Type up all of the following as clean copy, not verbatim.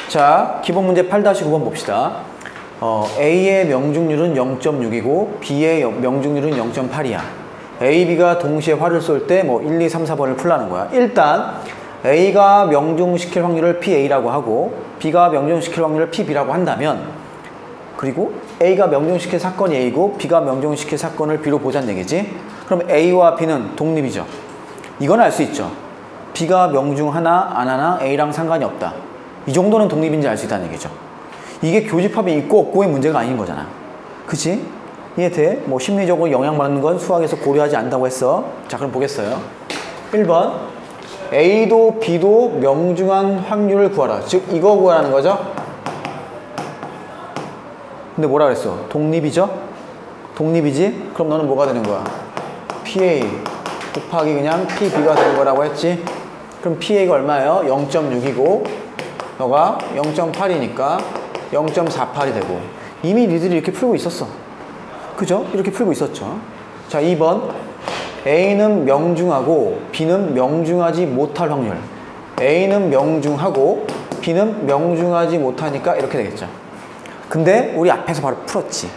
자, 기본 문제 8-9번 봅시다. A의 명중률은 0.6이고 B의 명중률은 0.8이야. A, B가 동시에 활을 쏠 때 뭐 1, 2, 3, 4번을 풀라는 거야. 일단 A가 명중시킬 확률을 PA라고 하고 B가 명중시킬 확률을 PB라고 한다면, 그리고 A가 명중시킬 사건이 A고 B가 명중시킬 사건을 B로 보자는 얘기지. 그럼 A와 B는 독립이죠. 이건 알 수 있죠. B가 명중하나 안 하나 A랑 상관이 없다. 이 정도는 독립인지 알 수 있다는 얘기죠. 이게 교집합이 있고 없고의 문제가 아닌 거잖아. 그치? 이해돼? 뭐 심리적으로 영향받는 건 수학에서 고려하지 않는다고 했어. 자, 그럼 보겠어요. 1번 A도 B도 명중한 확률을 구하라. 즉 이거 구하라는 거죠. 근데 뭐라 그랬어? 독립이죠? 독립이지? 그럼 너는 뭐가 되는 거야? PA 곱하기 그냥 PB가 되는 거라고 했지? 그럼 PA가 얼마예요? 0.6이고 너가 0.8이니까 0.48이 되고, 이미 니들이 이렇게 풀고 있었어. 그죠? 이렇게 풀고 있었죠. 자, 2번 A는 명중하고 B는 명중하지 못할 확률. A는 명중하고 B는 명중하지 못하니까 이렇게 되겠죠. 근데 우리 앞에서 바로 풀었지.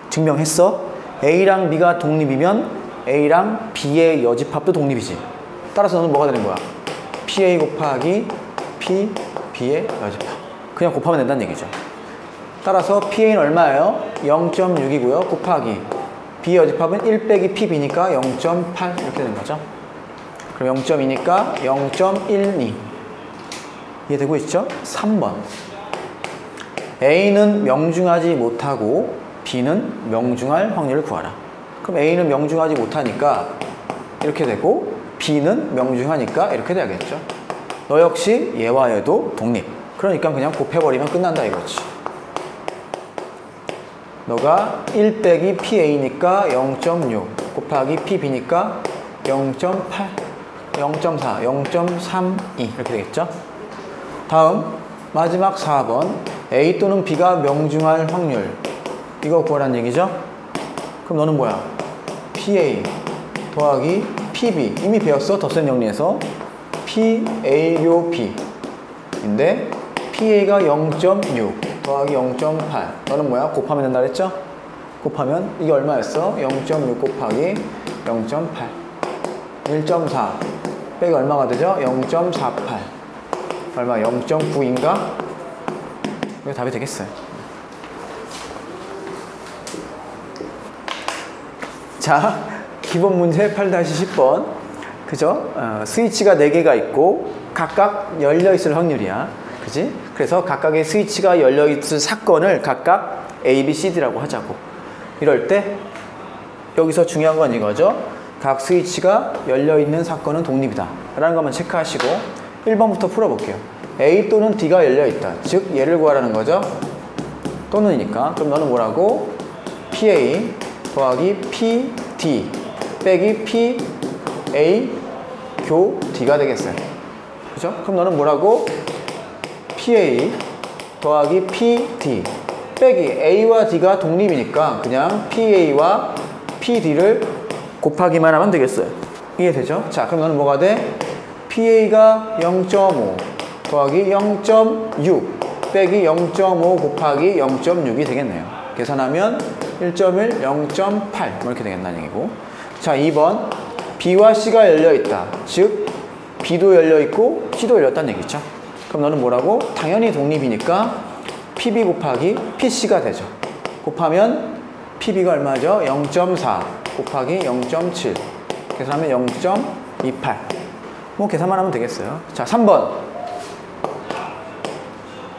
증명했어. A랑 B가 독립이면 A랑 B의 여집합도 독립이지. 따라서 너는 뭐가 되는 거야? PA 곱하기 P, B의 여집합. 그냥 곱하면 된다는 얘기죠. 따라서 PA는 얼마예요? 0.6이고요. 곱하기 B의 여집합은 1 빼기 PB니까 0.8 이렇게 되는 거죠. 그럼 0.2니까 0.12. 이해되고 있죠? 3번 A는 명중하지 못하고 B는 명중할 확률을 구하라. 그럼 A는 명중하지 못하니까 이렇게 되고 B는 명중하니까 이렇게 돼야겠죠. 너 역시 얘와 얘도 독립. 그러니까 그냥 곱해버리면 끝난다 이거지. 너가 1 빼기 PA니까 0.6 곱하기 PB니까 0.8, 0.4, 0.32 이렇게 되겠죠. 다음 마지막 4번 A 또는 B가 명중할 확률, 이거 구하라는 얘기죠. 그럼 너는 뭐야? PA 더하기 PB, 이미 배웠어. 덧셈 정리해서 PA요 B인데 PA가 0.6 더하기 0.8, 너는 뭐야? 곱하면 된다 그랬죠? 곱하면 이게 얼마였어? 0.6 곱하기 0.8 1.4 빼기 얼마가 되죠? 0.48 얼마? 0.9인가? 이거 답이 되겠어요. 자, 기본 문제 8-10번. 그죠? 스위치가 4개가 있고 각각 열려있을 확률이야. 그지? 그래서 각각의 스위치가 열려있을 사건을 각각 A, B, C, D라고 하자고. 이럴 때 여기서 중요한 건 이거죠. 각 스위치가 열려있는 사건은 독립이다 라는 것만 체크하시고 1번부터 풀어볼게요. A 또는 D가 열려있다. 즉 얘를 구하라는 거죠. 또는이니까. 그럼 너는 뭐라고? PA 더하기 PD 빼기 PA 교 D가 되겠어요. 그죠? 그럼 너는 뭐라고? PA 더하기 PD 빼기 A와 D가 독립이니까 그냥 PA와 PD를 곱하기만 하면 되겠어요. 이해되죠? 자, 그럼 너는 뭐가 돼? PA가 0.5 더하기 0.6 빼기 0.5 곱하기 0.6이 되겠네요. 계산하면 1.1, 0.8 뭐 이렇게 되겠다는 얘기고. 자, 2번 B와 C가 열려있다. 즉 B도 열려있고 C도 열렸다는 얘기죠. 그럼 너는 뭐라고? 당연히 독립이니까 PB 곱하기 PC가 되죠. 곱하면 PB가 얼마죠? 0.4 곱하기 0.7 계산하면 0.28 뭐 계산만 하면 되겠어요. 자, 3번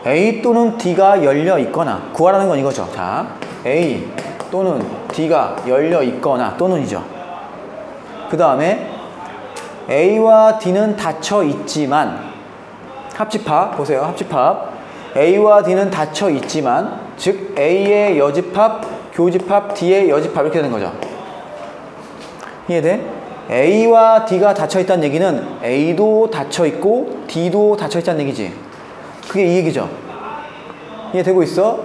A 또는 D가 열려 있거나 구하라는 건 이거죠. 자, A 또는 D가 열려 있거나 또는이죠. 그 다음에 A와 D는 닫혀 있지만, 합집합 보세요. 합집합 A와 D는 닫혀 있지만, 즉 A의 여집합, 교집합, D의 여집합 이렇게 되는 거죠. 이해돼? A와 D가 닫혀 있다는 얘기는 A도 닫혀 있고 D도 닫혀 있다는 얘기지. 그게 이 얘기죠. 이해되고 있어?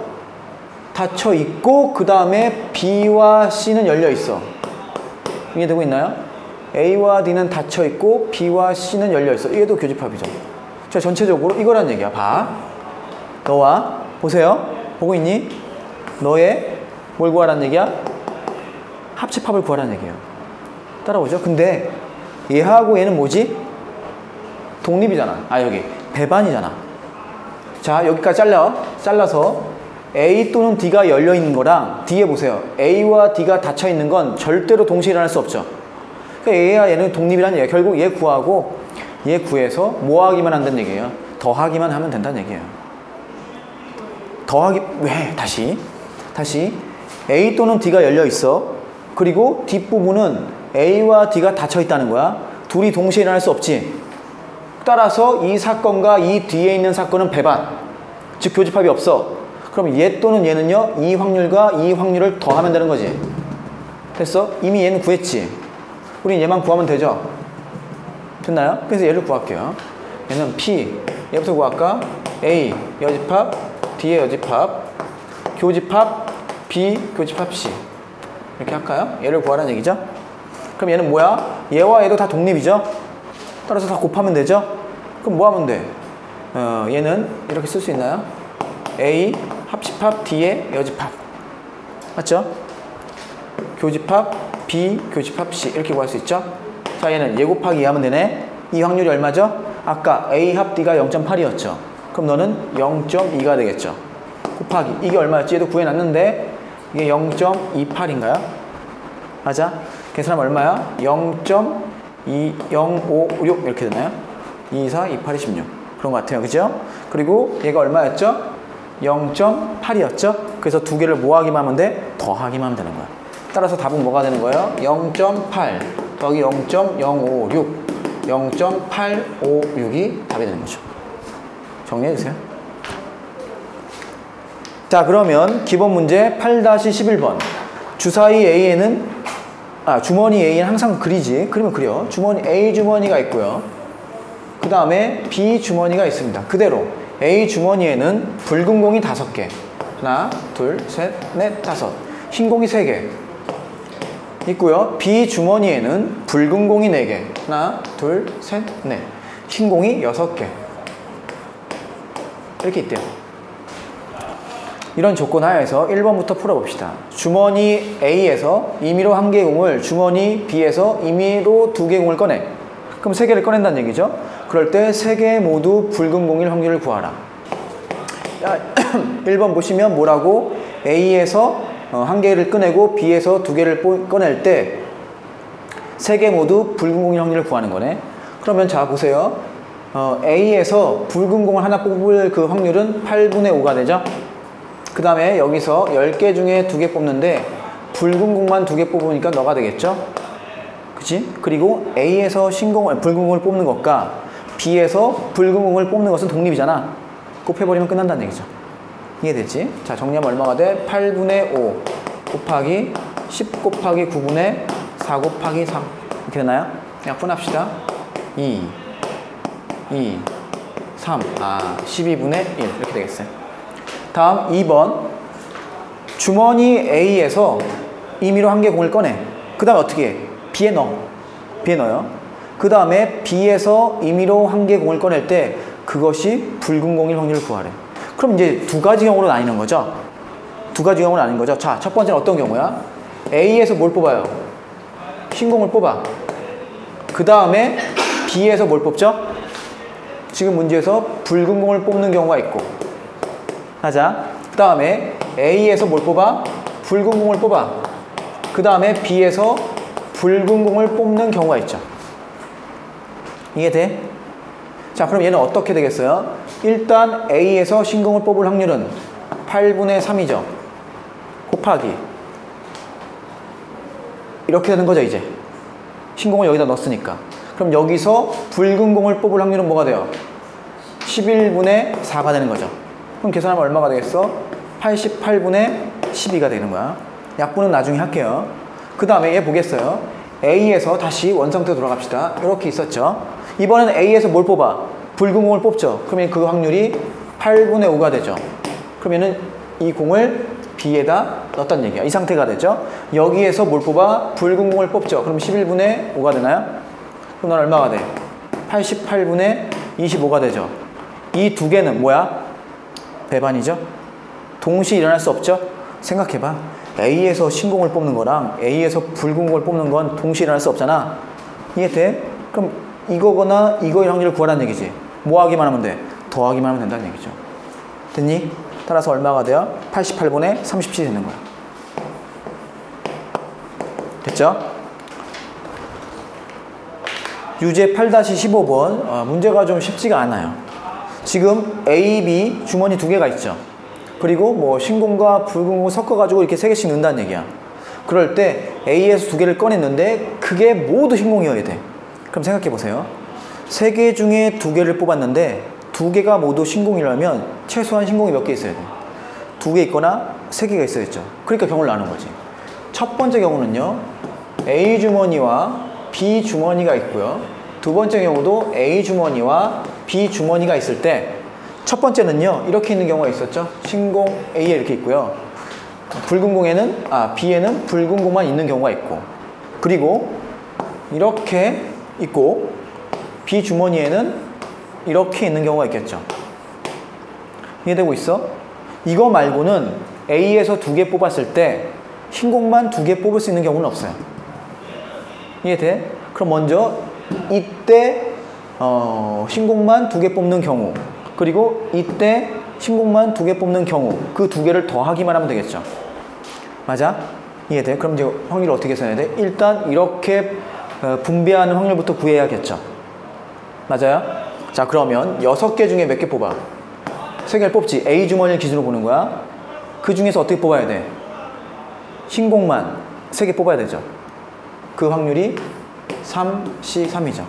닫혀 있고 그 다음에 B와 C는 열려 있어. 이해되고 있나요? A와 D는 닫혀 있고 B와 C는 열려 있어. 이게 또 교집합이죠. 자, 전체적으로 이거란 얘기야. 봐. 너와 보세요. 보고 있니? 너의 뭘 구하라는 얘기야? 합집합을 구하라는 얘기예요. 따라오죠? 근데 얘하고 얘는 뭐지? 독립이잖아. 아 여기 배반이잖아. 자 여기까지 잘라서 A 또는 D가 열려있는 거랑 D에 보세요. A와 D가 닫혀있는 건 절대로 동시에 일어날 수 없죠. 그러니까 A와 얘는 독립이라는 얘기예요. 결국 얘 구하고 얘 구해서 뭐 하기만 한다는 얘기예요. 더하기만 하면 된다는 얘기예요. 더하기 왜? 다시 A 또는 D가 열려있어. 그리고 뒷부분은 A와 D가 닫혀있다는 거야. 둘이 동시에 일어날 수 없지. 따라서 이 사건과 이 뒤에 있는 사건은 배반, 즉 교집합이 없어. 그럼 얘 또는 얘는요 이 확률과 이 확률을 더하면 되는 거지. 됐어? 이미 얘는 구했지. 우린 얘만 구하면 되죠. 됐나요? 그래서 얘를 구할게요. 얘는 P, 얘부터 구할까? A, 여집합, D의 여집합, 교집합, B, 교집합 C. 이렇게 할까요? 얘를 구하라는 얘기죠. 그럼 얘는 뭐야? 얘와 얘도 다 독립이죠. 따라서 다 곱하면 되죠. 그럼 뭐 하면 돼? 얘는 이렇게 쓸 수 있나요? A, 합집합, D의 여집합. 맞죠? 교집합, B, 교집합, C. 이렇게 구할 수 있죠. 자, 얘는 얘 곱하기 2 하면 되네. 이 확률이 얼마죠? 아까 A 합 D가 0.8이었죠. 그럼 너는 0.2가 되겠죠. 곱하기. 이게 얼마였지? 얘도 구해놨는데 이게 0.28인가요? 맞아? 계산하면 얼마야? 0.20556 이렇게 되나요? 2, 4, 2, 8, 26 그런 것 같아요. 그죠? 그리고 얘가 얼마였죠? 0.8이었죠? 그래서 두 개를 뭐 하기만 하면 돼? 더하기만 하면 되는 거야. 따라서 답은 뭐가 되는 거예요? 0.8 더하기 0.056 0.856이 답이 되는 거죠. 정리해 주세요. 자, 그러면 기본 문제 8-11번. 주사위 A에는 주머니 A는 항상 그리지. 그리면 그려. 주머니 A 주머니가 있고요. 그 다음에 B 주머니가 있습니다. 그대로 A 주머니에는 붉은 공이 5개. 하나, 둘, 셋, 넷, 다섯. 흰 공이 3개. 있고요. B 주머니에는 붉은 공이 4개. 하나, 둘, 셋, 넷. 흰 공이 6개. 이렇게 있대요. 이런 조건 하에서 1번부터 풀어봅시다. 주머니 A에서 임의로 1개의 공을 주머니 B에서 임의로 2개의 공을 꺼내. 그럼 3개를 꺼낸다는 얘기죠. 그럴 때 3개 모두 붉은 공일 확률을 구하라. 1번 보시면 뭐라고? A에서 1개를 꺼내고 B에서 2개를 꺼낼 때 3개 모두 붉은 공일 확률을 구하는 거네. 그러면 자 보세요. A에서 붉은 공을 하나 뽑을 그 확률은 8분의 5가 되죠. 그 다음에 여기서 10개 중에 2개 뽑는데 붉은 공만 2개 뽑으니까 너가 되겠죠? 그치? 그리고 A에서 붉은 공을 뽑는 것과 B에서 붉은 공을 뽑는 것은 독립이잖아. 곱해버리면 끝난다는 얘기죠. 이해되지? 자, 정리하면 얼마가 돼? 8분의 5 곱하기 10 곱하기 9분의 4 곱하기 3 이렇게 되나요? 약분합시다. 2, 3, 12분의 1 이렇게 되겠어요. 다음 2번. 주머니 A에서 임의로 1개 공을 꺼내. 그 다음에 어떻게 해? B에 넣어요. 그 다음에 B에서 임의로 1개 공을 꺼낼 때 그것이 붉은 공일 확률을 구하래. 그럼 이제 두 가지 경우로 나뉘는 거죠. 자, 첫 번째는 어떤 경우야? A에서 뭘 뽑아요? 흰 공을 뽑아. 그 다음에 B에서 뭘 뽑죠? 지금 문제에서 붉은 공을 뽑는 경우가 있고. 하자. 그 다음에 A에서 뭘 뽑아? 붉은 공을 뽑아. 그 다음에 B에서 붉은 공을 뽑는 경우가 있죠. 이해돼? 자, 그럼 얘는 어떻게 되겠어요? 일단 A에서 흰 공을 뽑을 확률은 8분의 3이죠. 곱하기 이렇게 되는 거죠. 이제 흰 공을 여기다 넣었으니까. 그럼 여기서 붉은 공을 뽑을 확률은 뭐가 돼요? 11분의 4가 되는 거죠. 그럼 계산하면 얼마가 되겠어? 88분의 12가 되는 거야. 약분은 나중에 할게요. 그 다음에 얘 보겠어요. A에서 다시 원상태로 돌아갑시다. 이렇게 있었죠. 이번에는 A에서 뭘 뽑아? 붉은 공을 뽑죠. 그러면 그 확률이 8분의 5가 되죠. 그러면은 이 공을 B에다 넣었다는 얘기야. 이 상태가 되죠. 여기에서 뭘 뽑아? 붉은 공을 뽑죠. 그럼 11분의 5가 되나요? 그럼 넌 얼마가 돼? 88분의 25가 되죠. 이 두 개는 뭐야? 배반이죠. 동시에 일어날 수 없죠. 생각해봐. A에서 신공을 뽑는 거랑 A에서 붉은 공을 뽑는 건 동시에 일어날 수 없잖아. 이해돼? 그럼 이거거나 이거의 확률을 구하라는 얘기지. 뭐 하기만 하면 돼? 더하기만 하면 된다는 얘기죠. 됐니? 따라서 얼마가 돼요? 88분의 37이 되는 거야. 됐죠? 유제 8-15번 문제가 좀 쉽지가 않아요. 지금 A, B 주머니 두 개가 있죠. 그리고 뭐 신공과 붉은 공을 섞어가지고 이렇게 세 개씩 넣는다는 얘기야. 그럴 때 A에서 두 개를 꺼냈는데 그게 모두 신공이어야 돼. 그럼 생각해 보세요. 세 개 중에 두 개를 뽑았는데 두 개가 모두 신공이라면 최소한 신공이 몇 개 있어야 돼? 두 개 있거나 세 개가 있어야죠. 그러니까 경우를 나눈 거지. 첫 번째 경우는요, A 주머니와 B 주머니가 있고요. 두 번째 경우도 A 주머니와 B 주머니가 있을 때 첫 번째는요, 이렇게 있는 경우가 있었죠. 신공 A에 이렇게 있고요. 붉은 공에는, B에는 붉은 공만 있는 경우가 있고, 그리고 이렇게 있고, B 주머니에는 이렇게 있는 경우가 있겠죠. 이해되고 있어? 이거 말고는 A에서 두 개 뽑았을 때 신공만 두 개 뽑을 수 있는 경우는 없어요. 이해돼? 그럼 먼저 이때 신공만 두 개 뽑는 경우, 그리고 이때 신공만 두 개 뽑는 경우, 그 두 개를 더하기만 하면 되겠죠. 맞아? 이해돼? 그럼 이제 확률을 어떻게 써야 돼? 일단 이렇게 분배하는 확률부터 구해야겠죠. 맞아요? 자, 그러면 6개 중에 몇 개 뽑아? 3개를 뽑지. A 주머니를 기준으로 보는 거야. 그 중에서 어떻게 뽑아야 돼? 신공만 3개 뽑아야 되죠. 그 확률이 3C3이죠.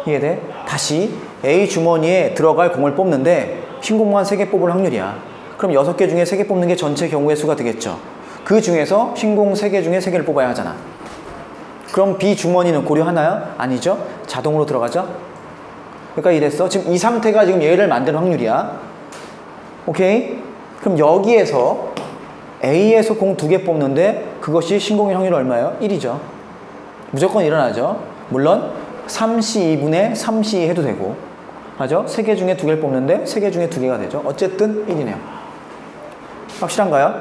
이해돼? 다시 A 주머니에 들어갈 공을 뽑는데 신공만 3개 뽑을 확률이야. 그럼 6개 중에 3개 뽑는 게 전체 경우의 수가 되겠죠. 그 중에서 신공 3개 중에 3개를 뽑아야 하잖아. 그럼 B 주머니는 고려하나요? 아니죠. 자동으로 들어가죠. 그러니까 이랬어. 지금 이 상태가 지금 얘를 만드는 확률이야. 오케이? 그럼 여기에서 A에서 공 2개 뽑는데 그것이 신공의 확률이 얼마예요? 1이죠. 무조건 일어나죠. 물론 3C2분의 3C2 해도 되고, 맞죠? 3개 중에 2개를 뽑는데 3개 중에 2개가 되죠. 어쨌든 1이네요. 확실한가요?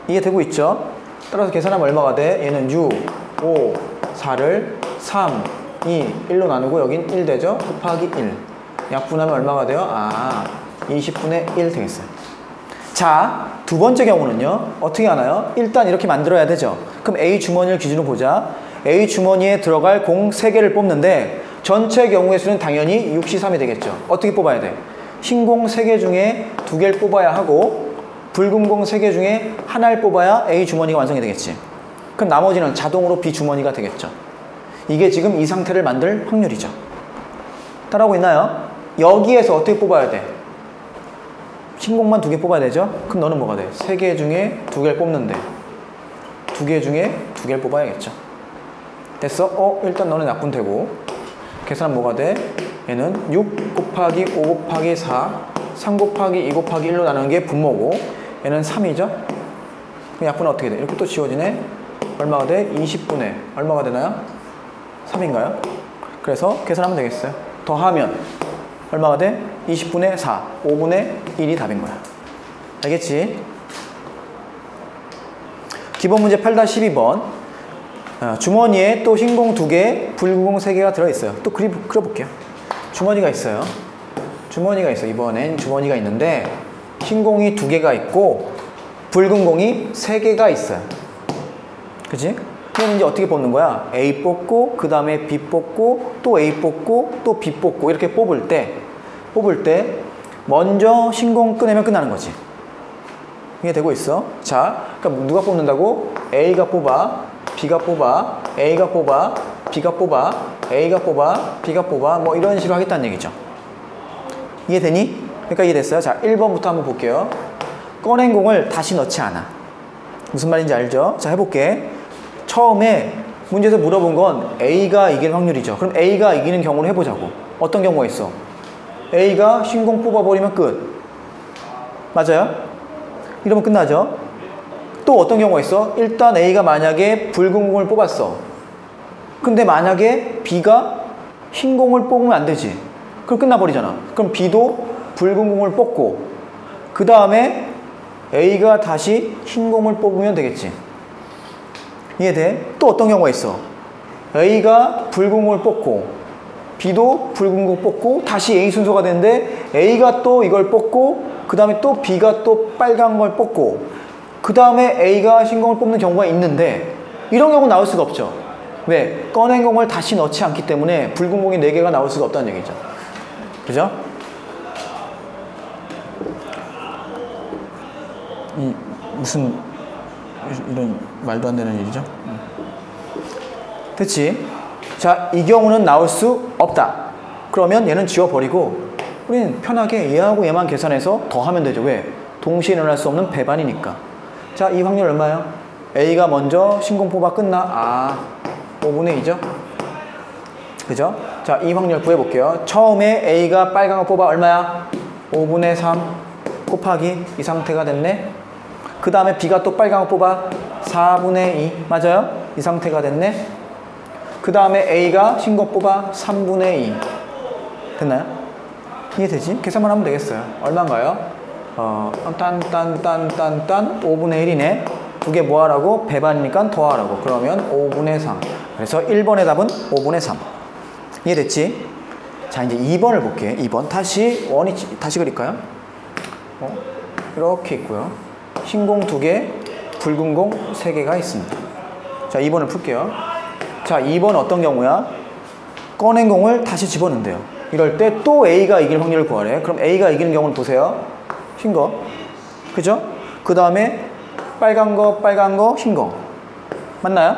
이해되고 있죠? 따라서 계산하면 얼마가 돼? 얘는 6, 5, 4를 3, 2, 1로 나누고 여긴 1 되죠? 곱하기 1. 약분하면 얼마가 돼요? 20분의 1 되겠어요. 자, 두 번째 경우는요. 어떻게 하나요? 일단 이렇게 만들어야 되죠. 그럼 A 주머니를 기준으로 보자. A 주머니에 들어갈 공 3개를 뽑는데 전체 경우의 수는 당연히 6C3이 되겠죠. 어떻게 뽑아야 돼? 흰공 3개 중에 2개를 뽑아야 하고 붉은 공 3개 중에 하나를 뽑아야 A 주머니가 완성이 되겠지. 그럼 나머지는 자동으로 B 주머니가 되겠죠. 이게 지금 이 상태를 만들 확률이죠. 따라오고 있나요? 여기에서 어떻게 뽑아야 돼? 흰공만 2개 뽑아야 되죠? 그럼 너는 뭐가 돼? 3개 중에 2개를 뽑는데 2개 중에 2개를 뽑아야겠죠. 됐어? 일단 너는 약분되고 계산은 뭐가 돼? 얘는 6 곱하기 5 곱하기 4 3 곱하기 2 곱하기 1로 나누는 게 분모고 얘는 3이죠? 그럼 약분은 어떻게 돼? 이렇게 또 지워지네? 얼마가 돼? 20분의 얼마가 되나요? 3인가요? 그래서 계산하면 되겠어요. 더하면 얼마가 돼? 20분의 4 5분의 1이 답인 거야. 알겠지? 기본 문제 8-12번 주머니에 또 흰공 2개, 붉은 공 3개가 들어있어요. 또 그려볼게요. 주머니가 있어요. 주머니가 있어. 이번엔 주머니가 있는데 흰공이 2개가 있고 붉은 공이 3개가 있어요. 그치? 그럼 이제 어떻게 뽑는 거야? A 뽑고 그 다음에 B 뽑고 또 A 뽑고 또 B 뽑고 이렇게 뽑을 때 먼저 흰공 꺼내면 끝나는 거지. 이게 되고 있어. 자, 그러니까 누가 뽑는다고? A가 뽑아, B가 뽑아, A가 뽑아, B가 뽑아, A가 뽑아, B가 뽑아, 뭐 이런 식으로 하겠다는 얘기죠. 이해되니? 그러니까 이해됐어요? 자, 1번부터 한번 볼게요. 꺼낸 공을 다시 넣지 않아. 무슨 말인지 알죠? 자, 해볼게. 처음에 문제에서 물어본 건 A가 이길 확률이죠. 그럼 A가 이기는 경우를 해보자고. 어떤 경우가 있어? A가 흰공 뽑아버리면 끝. 맞아요? 이러면 끝나죠? 또 어떤 경우가 있어? 일단 A가 만약에 붉은 공을 뽑았어. 근데 만약에 B가 흰 공을 뽑으면 안 되지. 그럼 끝나버리잖아. 그럼 B도 붉은 공을 뽑고 그 다음에 A가 다시 흰 공을 뽑으면 되겠지. 이해돼? 또 어떤 경우가 있어? A가 붉은 공을 뽑고 B도 붉은 공 뽑고 다시 A 순서가 되는데 A가 또 이걸 뽑고 그 다음에 또 B가 또 빨간 걸 뽑고 그 다음에 A가 흰 공을 뽑는 경우가 있는데 이런 경우 나올 수가 없죠. 왜? 꺼낸 공을 다시 넣지 않기 때문에 붉은 공이 4개가 나올 수가 없다는 얘기죠. 그죠? 무슨 이런 말도 안 되는 일이죠? 됐지? 자, 이 경우는 나올 수 없다. 그러면 얘는 지워버리고 우리는 편하게 얘하고 얘만 계산해서 더하면 되죠. 왜? 동시에 일어날 수 없는 배반이니까. 자, 이 확률 얼마예요? A가 먼저 신공 뽑아 끝나. 5분의 2죠? 그죠? 자, 이 확률 구해볼게요. 처음에 A가 빨간 거 뽑아 얼마야? 5분의 3 곱하기 이 상태가 됐네. 그 다음에 B가 또 빨간 거 뽑아 4분의 2 맞아요? 이 상태가 됐네. 그 다음에 A가 흰 거 뽑아 3분의 2 됐나요? 이해되지? 계산만 하면 되겠어요. 얼마인가요? 딴 5분의 1이네. 두 개 뭐 하라고? 배반이니까 더하라고. 그러면 5분의 3. 그래서 1번의 답은 5분의 3. 이해됐지? 자, 이제 2번을 볼게. 2번. 다시 그릴까요? 이렇게 있고요. 흰 공 2개, 붉은 공 3개가 있습니다. 자, 2번을 풀게요. 자, 2번 어떤 경우야? 꺼낸 공을 다시 집어넣는데요. 이럴 때 또 A가 이길 확률을 구하래. 그럼 A가 이기는 경우는 보세요. 흰 거. 그죠? 그 다음에 빨간 거, 흰 거. 맞나요?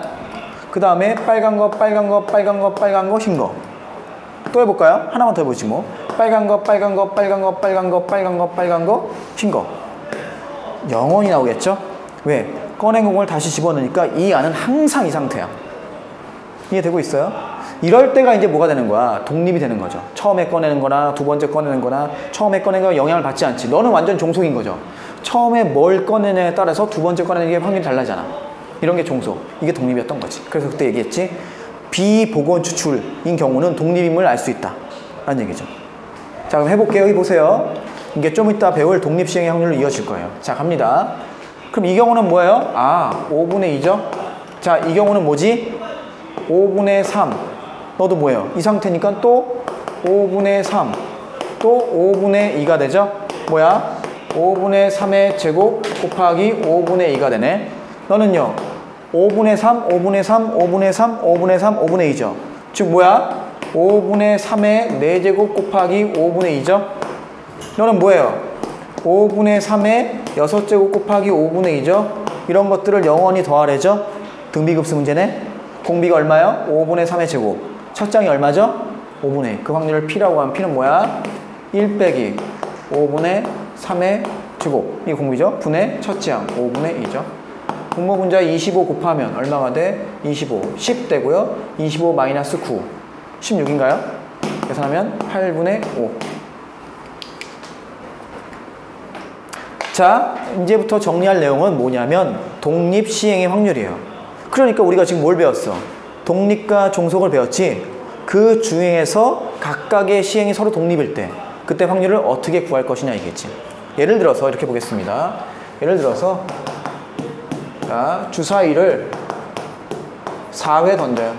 그 다음에 빨간 거, 흰 거. 또 해볼까요? 하나만 더 해보지 뭐. 빨간 거, 흰 거. 영원히 나오겠죠? 왜? 꺼낸 공을 다시 집어넣으니까 이 안은 항상 이 상태야. 이해되고 있어요? 이럴 때가 이제 뭐가 되는 거야? 독립이 되는 거죠. 처음에 꺼내는 거나 두 번째 꺼내는 거나 처음에 꺼내는 거 영향을 받지 않지. 너는 완전 종속인 거죠. 처음에 뭘 꺼내냐에 따라서 두 번째 꺼내는 게 확률이 달라지잖아. 이런 게 종속. 이게 독립이었던 거지. 그래서 그때 얘기했지. 비보건 추출인 경우는 독립임을 알 수 있다. 라는 얘기죠. 자, 그럼 해볼게요. 여기 보세요. 이게 좀 이따 배울 독립시행의 확률로 이어질 거예요. 자, 갑니다. 그럼 이 경우는 뭐예요? 5분의 2죠? 자, 이 경우는 뭐지? 5분의 3. 너도 뭐예요? 이 상태니까 또 5분의 3. 또 5분의 2가 되죠? 뭐야? 5분의 3의 제곱 곱하기 5분의 2가 되네. 너는요? 5분의 3, 5분의 3, 5분의 3, 5분의 3, 5분의 2죠? 즉 뭐야? 5분의 3의 4제곱 곱하기 5분의 2죠? 너는 뭐예요? 5분의 3의 6제곱 곱하기 5분의 2죠? 이런 것들을 영원히 더하래죠? 등비급수 문제네? 공비가 얼마요? 5분의 3의 제곱. 첫 장이 얼마죠? 5분의 2. 그 확률을 P라고 하면 P는 뭐야? 1 빼기 5분의 3의 제곱. 이게 공비죠? 분의 첫 장 5분의 2죠? 분모분자 25 곱하면 얼마가 돼? 25. 10 되고요. 25 마이너스 9. 16인가요? 계산하면 8분의 5. 자, 이제부터 정리할 내용은 뭐냐면 독립시행의 확률이에요. 그러니까 우리가 지금 뭘 배웠어? 독립과 종속을 배웠지. 그 중에서 각각의 시행이 서로 독립일 때 그때 확률을 어떻게 구할 것이냐 이겠지. 예를 들어서 이렇게 보겠습니다. 예를 들어서 자, 주사위를 4회 던져요.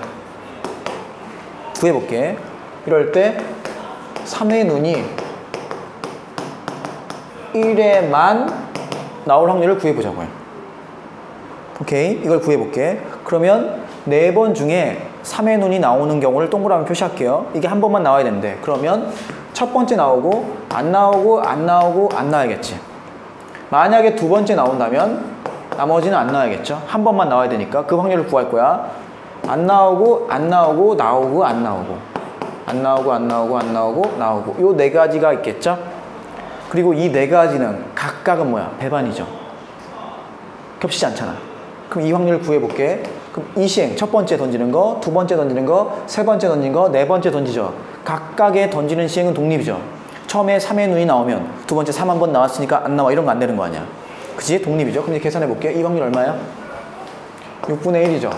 구해볼게. 이럴 때 3의 눈이 1회만 나올 확률을 구해보자고요. 오케이, 이걸 구해볼게. 그러면 4번 중에 3의 눈이 나오는 경우를 동그라미 표시할게요. 이게 한 번만 나와야 되는데 그러면 첫 번째 나오고 안 나오고 안 나오고 안 나와야겠지. 만약에 두 번째 나온다면 나머지는 안 나와야겠죠. 한 번만 나와야 되니까 그 확률을 구할 거야. 안 나오고 안 나오고 나오고 안 나오고 안 나오고 안 나오고 안 나오고 나오고 요 네 가지가 있겠죠. 그리고 이 네 가지는 각각은 뭐야? 배반이죠. 겹치지 않잖아. 그럼 이 확률을 구해볼게. 그럼 이 시행, 첫 번째 던지는 거, 두 번째 던지는 거, 세 번째 던지는 거, 네 번째 던지죠. 각각의 던지는 시행은 독립이죠. 처음에 3의 눈이 나오면 두 번째 3 한 번 나왔으니까 안 나와. 이런 거 안 되는 거 아니야. 그치? 독립이죠. 그럼 이제 계산해볼게. 이 확률 얼마야? 6분의 1이죠.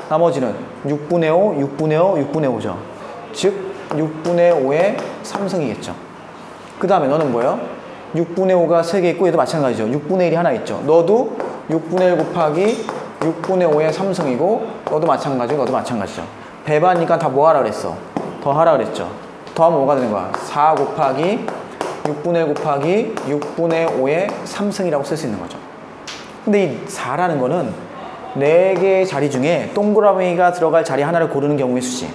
나머지는 6분의 5, 6분의 5, 6분의 5죠. 즉 6분의 5의 3승이겠죠. 그 다음에 너는 뭐예요? 6분의 5가 3개 있고 얘도 마찬가지죠. 6분의 1이 하나 있죠. 너도 6분의 1 곱하기 6분의 5의 3승이고 너도 마찬가지고 너도 마찬가지죠. 배반이니까 다 뭐 하라 그랬어? 더 하라 그랬죠. 더하면 뭐가 되는 거야? 4 곱하기 6분의 1 곱하기 6분의 5의 3승이라고 쓸 수 있는 거죠. 근데 이 4라는 거는 4개의 자리 중에 동그라미가 들어갈 자리 하나를 고르는 경우의 수지.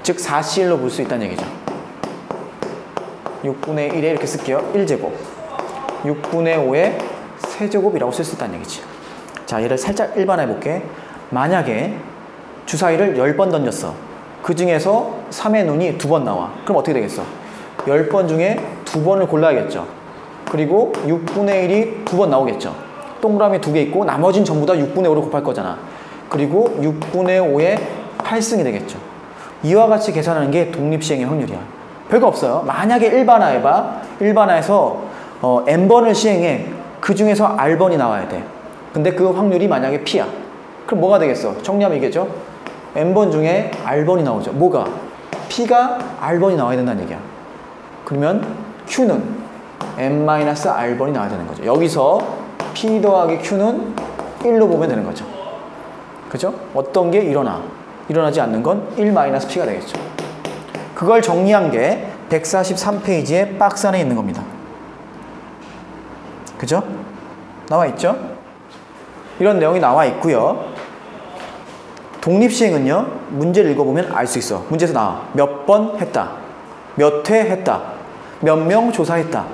즉 4C1로 볼 수 있다는 얘기죠. 6분의 1에 이렇게 쓸게요. 1제곱. 6분의 5의 세제곱이라고 쓸 수 있다는 얘기지. 자, 얘를 살짝 일반화해 볼게. 만약에 주사위를 10번 던졌어. 그 중에서 3의 눈이 2번 나와. 그럼 어떻게 되겠어? 10번 중에 2번을 골라야겠죠. 그리고 6분의 1이 2번 나오겠죠. 동그라미 2개 있고 나머지는 전부 다 6분의 5로 곱할 거잖아. 그리고 6분의 5의 8승이 되겠죠. 이와 같이 계산하는 게 독립시행의 확률이야. 별거 없어요. 만약에 일반화해봐. 일반화해서 n번을 시행해. 그 중에서 r번이 나와야 돼. 근데 그 확률이 만약에 p야. 그럼 뭐가 되겠어? 정리하면 이게죠. n번 중에 r번이 나오죠. 뭐가? p가 r번이 나와야 된다는 얘기야. 그러면 q는 n-r번이 나와야 되는 거죠. 여기서 p 더하기 q는 1로 보면 되는 거죠. 그죠? 어떤 게 일어나지 않는 건 1-p가 되겠죠. 그걸 정리한 게 143페이지의 박스 안에 있는 겁니다. 그죠? 나와 있죠? 이런 내용이 나와 있고요. 독립시행은요, 문제를 읽어보면 알 수 있어. 문제에서 나와. 몇 번 했다. 몇 회 했다. 몇 명 조사했다.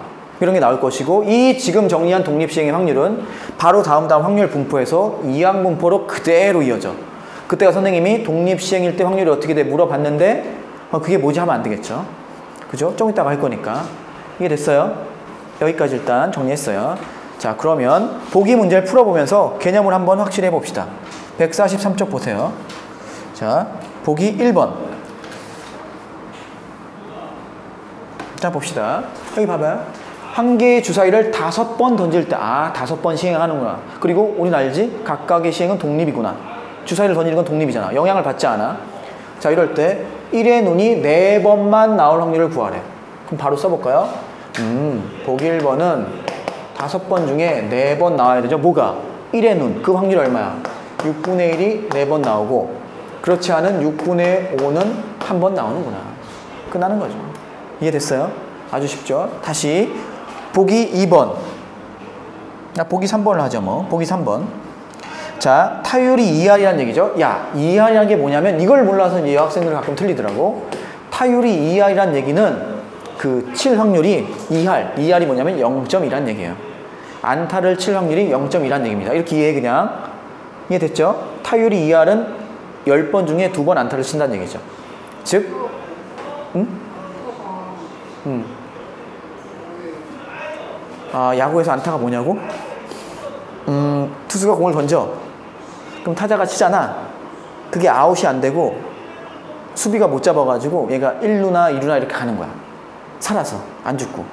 이런 게 나올 것이고, 이 지금 정리한 독립시행의 확률은 바로 다음 확률 분포에서 이항 분포로 그대로 이어져. 그때가 선생님이 독립시행일 때 확률이 어떻게 돼 물어봤는데 그게 뭐지 하면 안 되겠죠. 그죠? 좀 이따가 할 거니까. 이게 됐어요? 여기까지 일단 정리했어요. 자, 그러면 보기 문제를 풀어보면서 개념을 한번 확실히 해봅시다. 143쪽 보세요. 자, 보기 1번. 자, 봅시다. 여기 봐봐요. 한 개의 주사위를 5번 던질 때, 5번 시행하는구나. 그리고 우린 알지? 각각의 시행은 독립이구나. 주사위를 던지는 건 독립이잖아. 영향을 받지 않아. 자, 이럴 때 1의 눈이 4번만 나올 확률을 구하래. 그럼 바로 써볼까요? 보기 1번은 5번 중에 4번 나와야 되죠. 뭐가? 1의 눈. 그 확률이 얼마야? 6분의 1이 4번 나오고, 그렇지 않은 6분의 5는 1번 나오는구나. 끝나는 거죠. 이해됐어요? 아주 쉽죠? 다시 보기 2번. 보기 3번을 하죠 뭐. 보기 3번. 자, 타율이 2R이라는 얘기죠. 야, 2R이라는 게 뭐냐면 이걸 몰라서 이 여학생들 가끔 틀리더라고. 타율이 2R이라는 얘기는 그 칠 확률이 2R. 2R이 뭐냐면 0.2라는 얘기예요. 안타를 칠 확률이 0.2라는 얘기입니다. 이렇게 이해해 그냥. 이해됐죠? 타율이 2R은 10번 중에 2번 안타를 친다는 얘기죠. 즉, 야구에서 안타가 뭐냐고? 투수가 공을 던져. 그럼 타자가 치잖아. 그게 아웃이 안 되고 수비가 못 잡아가지고 얘가 1루나 2루나 이렇게 가는 거야. 살아서 안 죽고.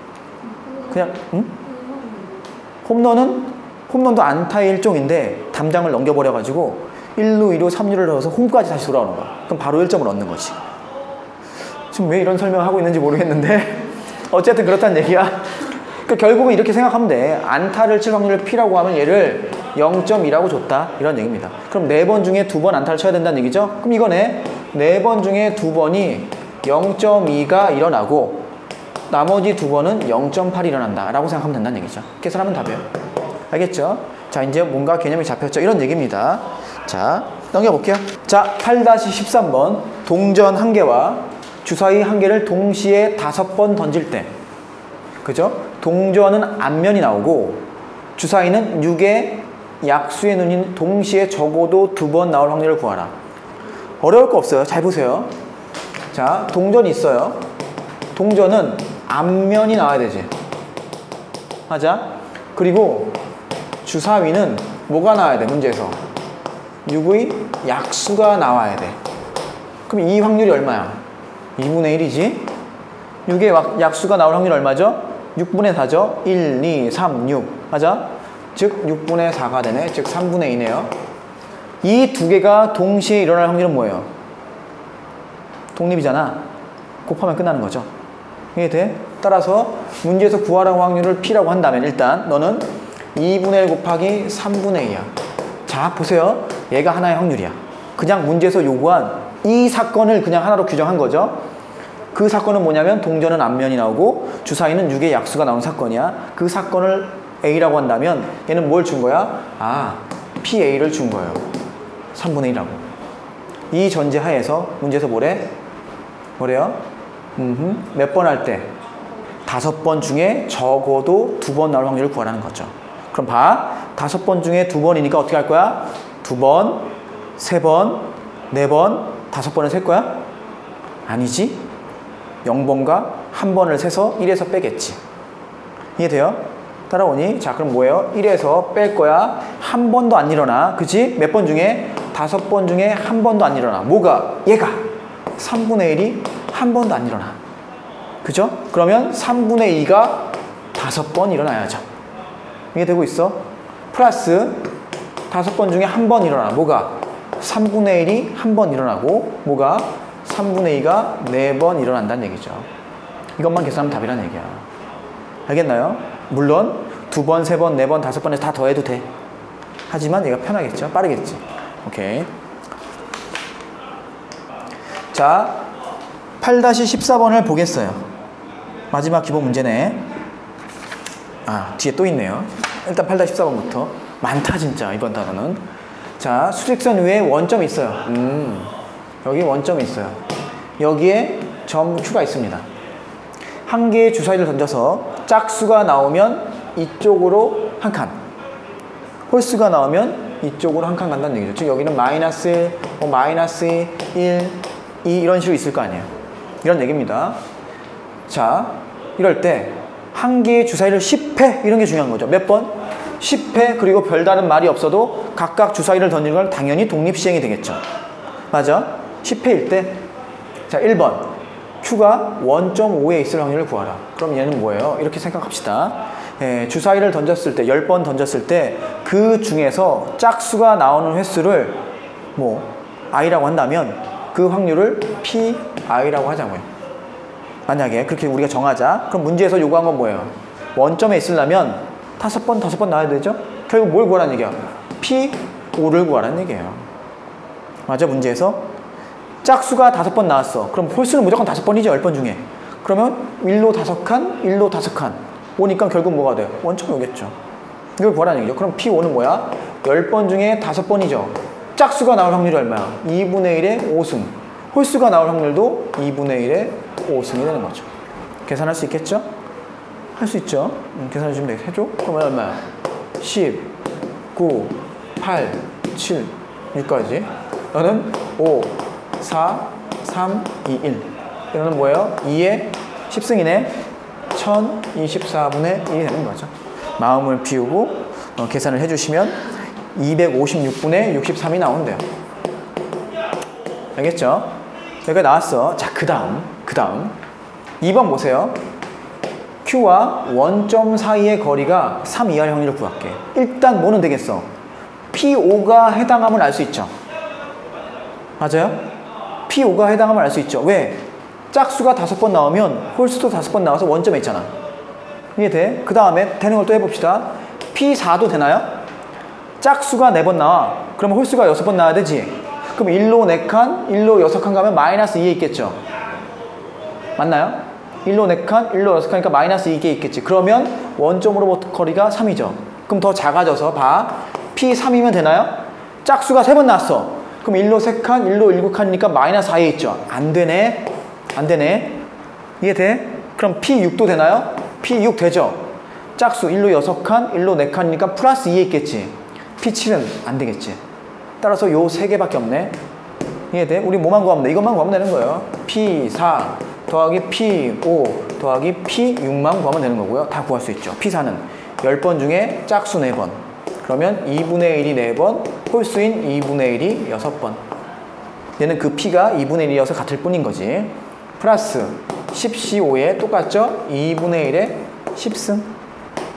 그냥 홈런도 안타의 일종인데 담장을 넘겨버려가지고 1루, 2루, 3루를 넣어서 홈까지 다시 돌아오는 거야. 그럼 바로 1점을 얻는 거지. 지금 왜 이런 설명을 하고 있는지 모르겠는데 어쨌든 그렇다는 얘기야. 그러니까 결국은 이렇게 생각하면 돼. 안타를 칠 확률을 P라고 하면 얘를 0.2라고 줬다. 이런 얘기입니다. 그럼 4번 중에 2번 안타를 쳐야 된다는 얘기죠? 그럼 이거네. 4번 중에 2번이 0.2가 일어나고 나머지 2번은 0.8이 일어난다 라고 생각하면 된다는 얘기죠. 계산하면 답이에요. 알겠죠? 자, 이제 뭔가 개념이 잡혔죠? 이런 얘기입니다. 자, 넘겨볼게요. 자, 8-13번. 동전 1개와 주사위 1개를 동시에 5번 던질 때, 그죠? 동전은 앞면이 나오고 주사위는 6의 약수의 눈이 동시에 적어도 2번 나올 확률을 구하라. 어려울 거 없어요. 잘 보세요. 자, 동전이 있어요. 동전은 앞면이 나와야 되지. 하자. 그리고 주사위는 뭐가 나와야 돼? 문제에서 6의 약수가 나와야 돼. 그럼 이 확률이 얼마야? 2분의 1이지. 6의 약수가 나올 확률 얼마죠? 6분의 4죠. 1, 2, 3, 6 하자. 즉 6분의 4가 되네. 즉 3분의 2네요. 이 두 개가 동시에 일어날 확률은 뭐예요? 독립이잖아. 곱하면 끝나는 거죠. 이게 돼? 따라서 문제에서 구하라고 확률을 P라고 한다면 일단 너는 2분의 1 곱하기 3분의 2야. 자, 보세요. 얘가 하나의 확률이야. 그냥 문제에서 요구한 이 사건을 그냥 하나로 규정한 거죠. 그 사건은 뭐냐면 동전은 앞면이 나오고 주사위는 6의 약수가 나오는 사건이야. 그 사건을 A라고 한다면 얘는 뭘 준 거야? 아, PA를 준 거예요. 3분의 1이라고. 이 전제 하에서 문제에서 뭐래요? 몇 번 할 때? 5번 중에 적어도 2번 나올 확률을 구하라는 거죠. 그럼 봐. 5번 중에 2번이니까 어떻게 할 거야? 2번, 3번, 4번, 5번을 셀 거야? 아니지. 0번과 1번을 세서 1에서 빼겠지. 이해돼요? 따라오니? 자, 그럼 뭐예요? 1에서 뺄 거야. 한 번도 안 일어나. 그치? 몇 번 중에? 5번 중에 한 번도 안 일어나. 뭐가? 얘가 3분의 1이 한 번도 안 일어나. 그죠? 그러면 3분의 2가 5번 일어나야죠. 이해되고 있어? 플러스 5번 중에 한 번 일어나. 뭐가? 3분의 1이 한 번 일어나고 뭐가? 3분의 2가 4번 일어난다는 얘기죠. 이것만 계산하면 답이라는 얘기야. 알겠나요? 물론 2번, 3번, 4번, 5번에서 다 더해도 돼. 하지만 얘가 편하겠죠? 빠르겠지. 오케이. 자, 8-14번을 보겠어요. 마지막 기본 문제네. 아, 뒤에 또 있네요. 일단 8-14번부터. 많다 진짜 이번 단어는. 자, 수직선 위에 원점이 있어요. 여기 원점이 있어요. 여기에 점 Q가 있습니다. 한 개의 주사위를 던져서 짝수가 나오면 이쪽으로 한 칸, 홀수가 나오면 이쪽으로 한 칸 간다는 얘기죠. 즉 여기는 마이너스 1, 마이너스 1, 2 이런 식으로 있을 거 아니에요. 이런 얘기입니다. 자, 이럴 때 한 개의 주사위를 10회 이런 게 중요한 거죠. 몇 번? 10회. 그리고 별다른 말이 없어도 각각 주사위를 던지는 건 당연히 독립시행이 되겠죠. 맞아? 10회일 때 자, 1번 Q가 1.5에 있을 확률을 구하라. 그럼 얘는 뭐예요? 이렇게 생각합시다. 주사위를 던졌을 때 10번 던졌을 때 그 중에서 짝수가 나오는 횟수를 뭐 I라고 한다면 그 확률을 PI라고 하자고요. 만약에 그렇게 우리가 정하자. 그럼 문제에서 요구한 건 뭐예요? 원점에 있으려면 5번 나와야 되죠? 결국 뭘 구하라는 얘기야? P5를 구하라는 얘기예요. 맞아? 문제에서 짝수가 5번 나왔어. 그럼 홀수는 무조건 5번이죠. 10번 중에. 그러면 1로 5칸, 1로 5칸. 오니까 결국 뭐가 돼? 원점이 오겠죠. 이걸 구하라는 얘기죠. 그럼 P5는 뭐야? 10번 중에 5번이죠. 짝수가 나올 확률이 얼마야? 2분의 1의 5승. 홀수가 나올 확률도 2분의 1의 5승이 되는 거죠. 계산할 수 있겠죠? 할 수 있죠. 계산해 주면 되겠죠. 해줘? 그러면 얼마야? 10, 9, 8, 7, 6까지. 너는 5, 4, 3, 2, 1. 이거는 뭐예요? 2의 10승이네. 1024분의 1이 되는 거죠. 마음을 비우고 계산을 해주시면 256분의 63이 나온대요. 알겠죠? 여기가 나왔어. 자, 그 다음 2번 보세요. Q와 원점 사이의 거리가 3 이하일 확률을 구할게. 일단 뭐는 되겠어? P5가 해당함을 알 수 있죠. 맞아요? P5가 해당함을 알 수 있죠. 왜? 짝수가 5번 나오면 홀수도 5번 나와서 원점에 있잖아. 이해돼? 그 다음에 되는 걸 또 해봅시다. P4도 되나요? 짝수가 4번 나와. 그러면 홀수가 6번 나와야 되지. 그럼 1로 4칸, 1로 6칸 가면 마이너스 2에 있겠죠. 맞나요? 1로 4칸, 1로 6칸이니까 마이너스 2개 있겠지. 그러면 원점으로부터 거리가 3이죠. 그럼 더 작아져서 봐. P3이면 되나요? 짝수가 3번 나왔어. 그럼 1로 3칸, 1로 7칸이니까 마이너스 4에 있죠. 안 되네. 안 되네. 이해돼? 그럼 P6도 되나요? P6 되죠. 짝수 1로 6칸, 1로 4칸이니까 플러스 2에 있겠지. P7은 안 되겠지. 따라서 요 3개밖에 없네. 이해돼? 우리 뭐만 구하면 돼? 이것만 구하면 되는 거예요. P4 더하기 P5 더하기 P6만 구하면 되는 거고요. 다 구할 수 있죠. P4는 10번 중에 짝수 4번. 그러면 2분의 1이 4번, 홀수인 2분의 1이 6번. 얘는 그 P가 2분의 1이어서 같을 뿐인 거지. 플러스 10C5에 똑같죠? 2분의 1에 10승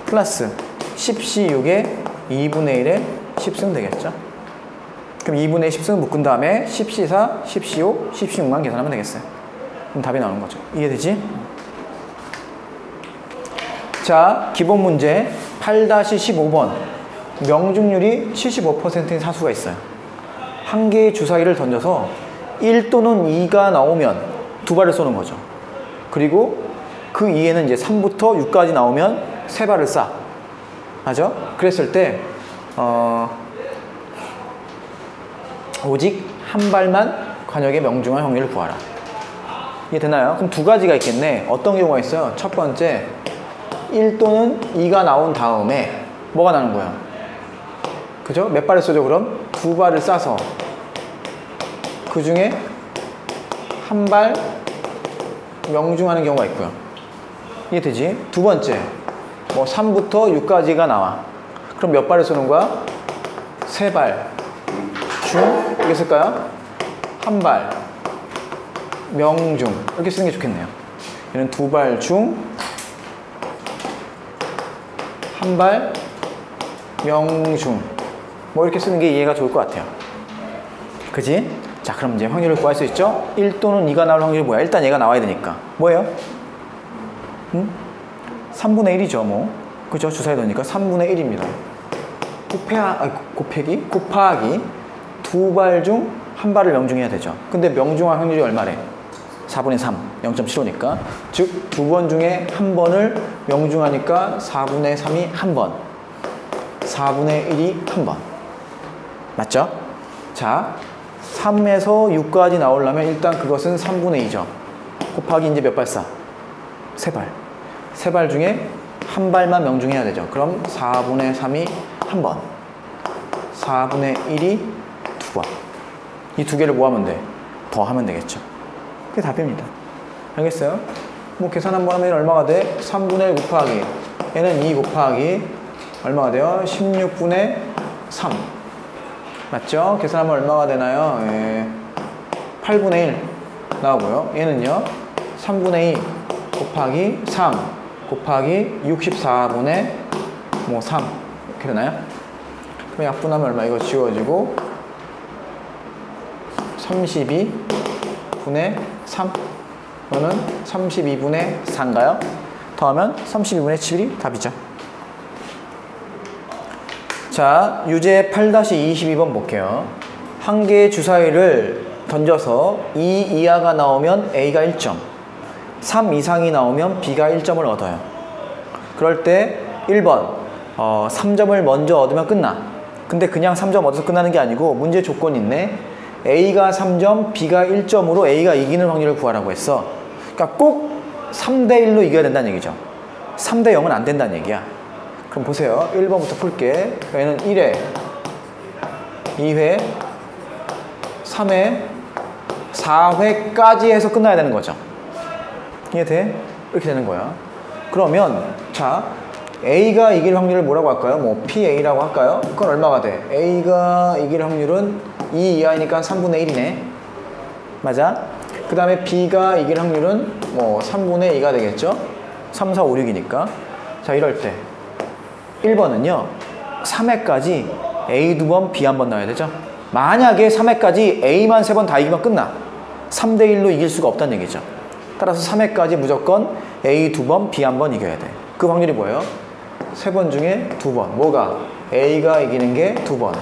플러스 10C6에 2분의 1에 10승 되겠죠? 그럼 2분의 10승 묶은 다음에 10C4, 10C5, 10C6만 계산하면 되겠어요. 그럼 답이 나오는 거죠. 이해되지? 자, 기본 문제 8-15번. 명중률이 75%인 사수가 있어요. 한 개의 주사위를 던져서 1 또는 2가 나오면 두 발을 쏘는 거죠. 그리고 그 2에는 이제 3부터 6까지 나오면 세 발을 쏴. 맞죠? 그랬을 때 오직 한 발만 관역에 명중할 확률을 구하라. 이게 되나요? 그럼 두 가지가 있겠네. 어떤 경우가 있어요? 첫 번째, 1 또는 2가 나온 다음에 뭐가 나는 거야? 그죠? 몇 발을 쏘죠 그럼? 두 발을 쏴서 그 중에 한 발 명중하는 경우가 있고요. 이게 되지? 두 번째, 뭐 3부터 6까지가 나와. 그럼 몇 발을 쏘는 거야? 세 발 중, 이게 쓸까요? 한 발 명중, 이렇게 쓰는 게 좋겠네요. 얘는 두 발 중, 한 발 명중, 뭐 이렇게 쓰는 게 이해가 좋을 것 같아요. 그지? 자, 그럼 이제 확률을 구할 수 있죠? 1 또는 2가 나올 확률이 뭐야? 일단 얘가 나와야 되니까 뭐예요? 3분의 1이죠 뭐. 그죠? 주사위 넣으니까 3분의 1입니다. 곱하기 두 발 중 한 발을 명중해야 되죠. 근데 명중할 확률이 얼마래? 4분의 3, 0.75니까. 즉, 두 번 중에 한 번을 명중하니까 4분의 3이 한 번, 4분의 1이 한 번. 맞죠? 자, 3에서 6까지 나오려면 일단 그것은 3분의 2죠. 곱하기 이제 몇 발 쏴? 세 발. 세 발 중에 한 발만 명중해야 되죠. 그럼 4분의 3이 한 번, 4분의 1이 두 번. 이 두 개를 뭐 하면 돼? 더 하면 되겠죠. 그게 답입니다. 알겠어요? 뭐 계산 한번 하면 얼마가 돼? 3분의 1 곱하기 얘는 2 곱하기 얼마가 돼요? 16분의 3. 맞죠? 계산하면 얼마가 되나요? 8분의 1 나오고요. 얘는요 3분의 2 곱하기 3 곱하기 64분의 뭐 3 이렇게 되나요? 그럼 약분하면 얼마? 이거 지워지고 32분의 3, 이거는 32분의 4인가요? 더하면 32분의 7이 답이죠. 자, 유제 8-22번 볼게요. 한 개의 주사위를 던져서 2 이하가 나오면 A가 1점, 3 이상이 나오면 B가 1점을 얻어요. 그럴 때 1번 3점을 먼저 얻으면 끝나. 근데 그냥 3점 얻어서 끝나는 게 아니고 문제 조건이 있네. A가 3점, B가 1점으로 A가 이기는 확률을 구하라고 했어. 그러니까 꼭 3대1로 이겨야 된다는 얘기죠. 3대0은 안 된다는 얘기야. 그럼 보세요. 1번부터 풀게. 얘는 1회, 2회, 3회, 4회까지 해서 끝나야 되는 거죠. 이해돼? 이렇게 되는 거야. 그러면 자, A가 이길 확률을 뭐라고 할까요? 뭐 PA라고 할까요? 그건 얼마가 돼? A가 이길 확률은 2 이하이니까 3분의 1이네. 맞아? 그 다음에 B가 이길 확률은 뭐 3분의 2가 되겠죠? 3, 4, 5, 6이니까. 자, 이럴 때 1번은요 3회까지 A 2번, B 1번 넣어야 되죠? 만약에 3회까지 A만 3번 다 이기면 끝나. 3대1로 이길 수가 없다는 얘기죠. 따라서 3회까지 무조건 A 2번, B 1번 이겨야 돼. 그 확률이 뭐예요? 3번 중에 2번. 뭐가? A가 이기는 게 2번,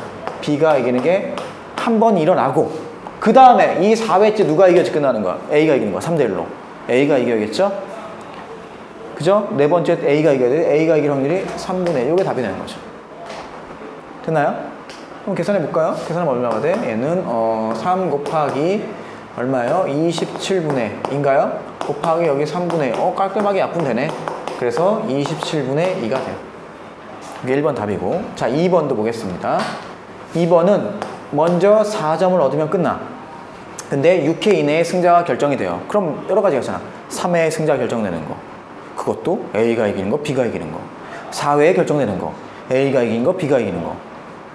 B가 이기는 게 한 번 일어나고, 그 다음에 이 4회째 누가 이겨야지 끝나는 거야? A가 이기는 거야. 3대1로. A가 이겨야겠죠? 그죠? 네 번째 A가 이겨야 돼. A가 이길 확률이 3분의 1. 이게 답이 되는 거죠. 됐나요? 그럼 계산해 볼까요? 계산하면 얼마가 돼? 얘는 3 곱하기 얼마예요? 27분의 2인가요? 곱하기 여기 3분의 1. 깔끔하게 약분되네. 그래서 27분의 2가 돼요. 이게 1번 답이고. 자, 2번도 보겠습니다. 2번은 먼저 4점을 얻으면 끝나. 근데 6회 이내에 승자가 결정이 돼요. 그럼 여러 가지가 있잖아. 3회에 승자가 결정되는 거, 그것도 A가 이기는 거, B가 이기는 거. 4회에 결정되는 거, A가 이기는 거, B가 이기는 거.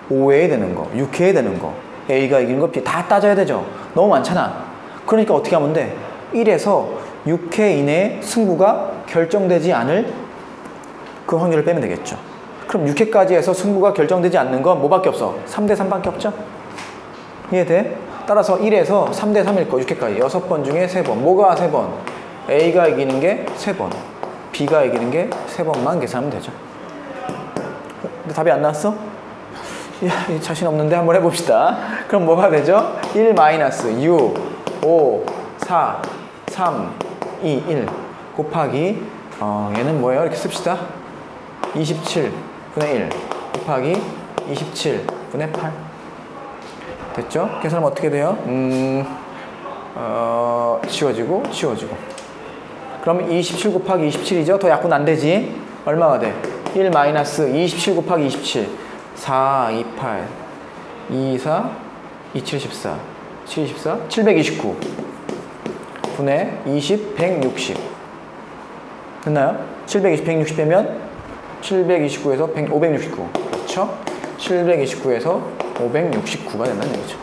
5회에 되는 거, 6회에 되는 거, A가 이기는 거, B 다 따져야 되죠. 너무 많잖아. 그러니까 어떻게 하면 돼? 1에서 6회 이내에 승부가 결정되지 않을 그 확률을 빼면 되겠죠. 그럼 6회까지 해서 승부가 결정되지 않는 건 뭐밖에 없어? 3대3밖에 없죠? 이해돼? 따라서 1에서 3대3일 거, 6회까지 6번 중에 3번. 뭐가 3번? A가 이기는 게 3번, B가 이기는 게 3번만 계산하면 되죠. 근데 답이 안 나왔어? 야, 자신 없는데 한번 해봅시다. 그럼 뭐가 되죠? 1 마이너스 6, 5, 4, 3, 2, 1 곱하기 얘는 뭐예요? 이렇게 씁시다. 27분의 1 곱하기 27분의 8 됐죠? 계산하면 어떻게 돼요? 지워지고 지워지고 그럼 27 곱하기 27이죠? 더 약분 안 되지? 얼마가 돼? 1 마이너스 27 곱하기 27 4, 2, 8 2, 4 2, 7, 14 7, 14 729 분의 20, 160 됐나요? 720, 160 빼면 729에서 569 그렇죠? 729에서 569가 된다는 얘기죠.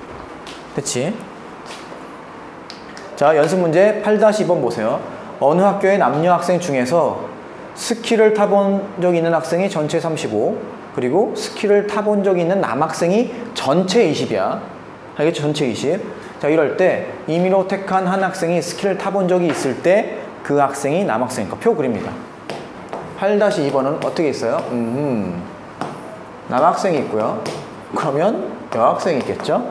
됐지? 자, 연습 문제 8-2번 보세요. 어느 학교의 남녀 학생 중에서 스키를 타본 적이 있는 학생이 전체 35 그리고 스키를 타본 적이 있는 남학생이 전체 20이야. 알겠죠? 전체 20. 자, 이럴 때 임의로 택한 한 학생이 스키를 타본 적이 있을 때 그 학생이 남학생인 거 표 그립니다. 8-2번은 어떻게 있어요? 남학생이 있고요. 그러면 여학생이 있겠죠?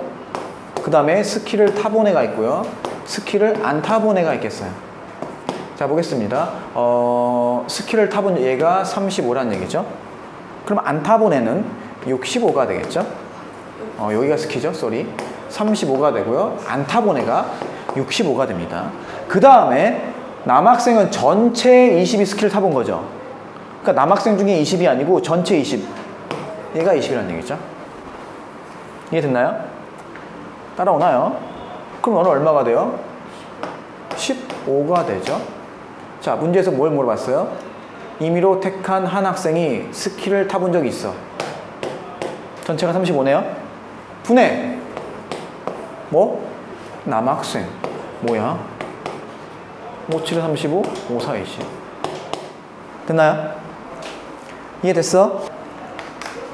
그 다음에 스키를 타본 애가 있고요. 스키를 안 타본 애가 있겠어요. 자, 보겠습니다. 스키를 타본 얘가 35란 얘기죠. 그럼 안 타본 애는 65가 되겠죠? 여기가 스키죠? 쏘리. 35가 되고요. 안 타본 애가 65가 됩니다. 그 다음에 남학생은 전체 20이 스키를 타본 거죠. 그러니까 남학생 중에 20이 아니고 전체 20. 얘가 20이라는 얘기죠. 이해됐나요? 따라오나요? 그럼 너는 얼마가 돼요? 15가 되죠. 자, 문제에서 뭘 물어봤어요? 임의로 택한 한 학생이 스키를 타본 적이 있어. 전체가 35네요. 분해. 뭐? 남학생. 뭐야? 5, 7은 35, 5, 4, 20. 됐나요? 이해됐어?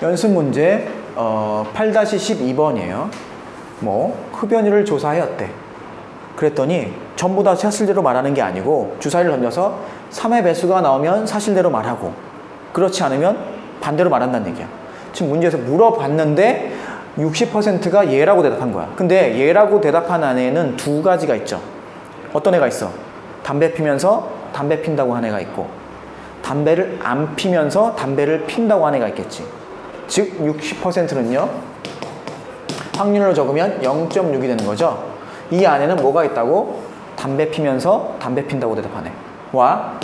연습 문제 8-12번이에요. 뭐 흡연율을 조사하였대. 그랬더니 전부 다 사실대로 말하는 게 아니고 주사위를 던져서 3의 배수가 나오면 사실대로 말하고 그렇지 않으면 반대로 말한다는 얘기야. 지금 문제에서 물어봤는데 60%가 예라고 대답한 거야. 근데 예라고 대답한 안에는 두 가지가 있죠. 어떤 애가 있어? 담배 피면서 담배 핀다고 한 애가 있고 담배를 안 피면서 담배를 핀다고 한 애가 있겠지. 즉 60%는요 확률을 적으면 0.6이 되는 거죠. 이 안에는 뭐가 있다고? 담배 피면서 담배 핀다고 대답하네. 와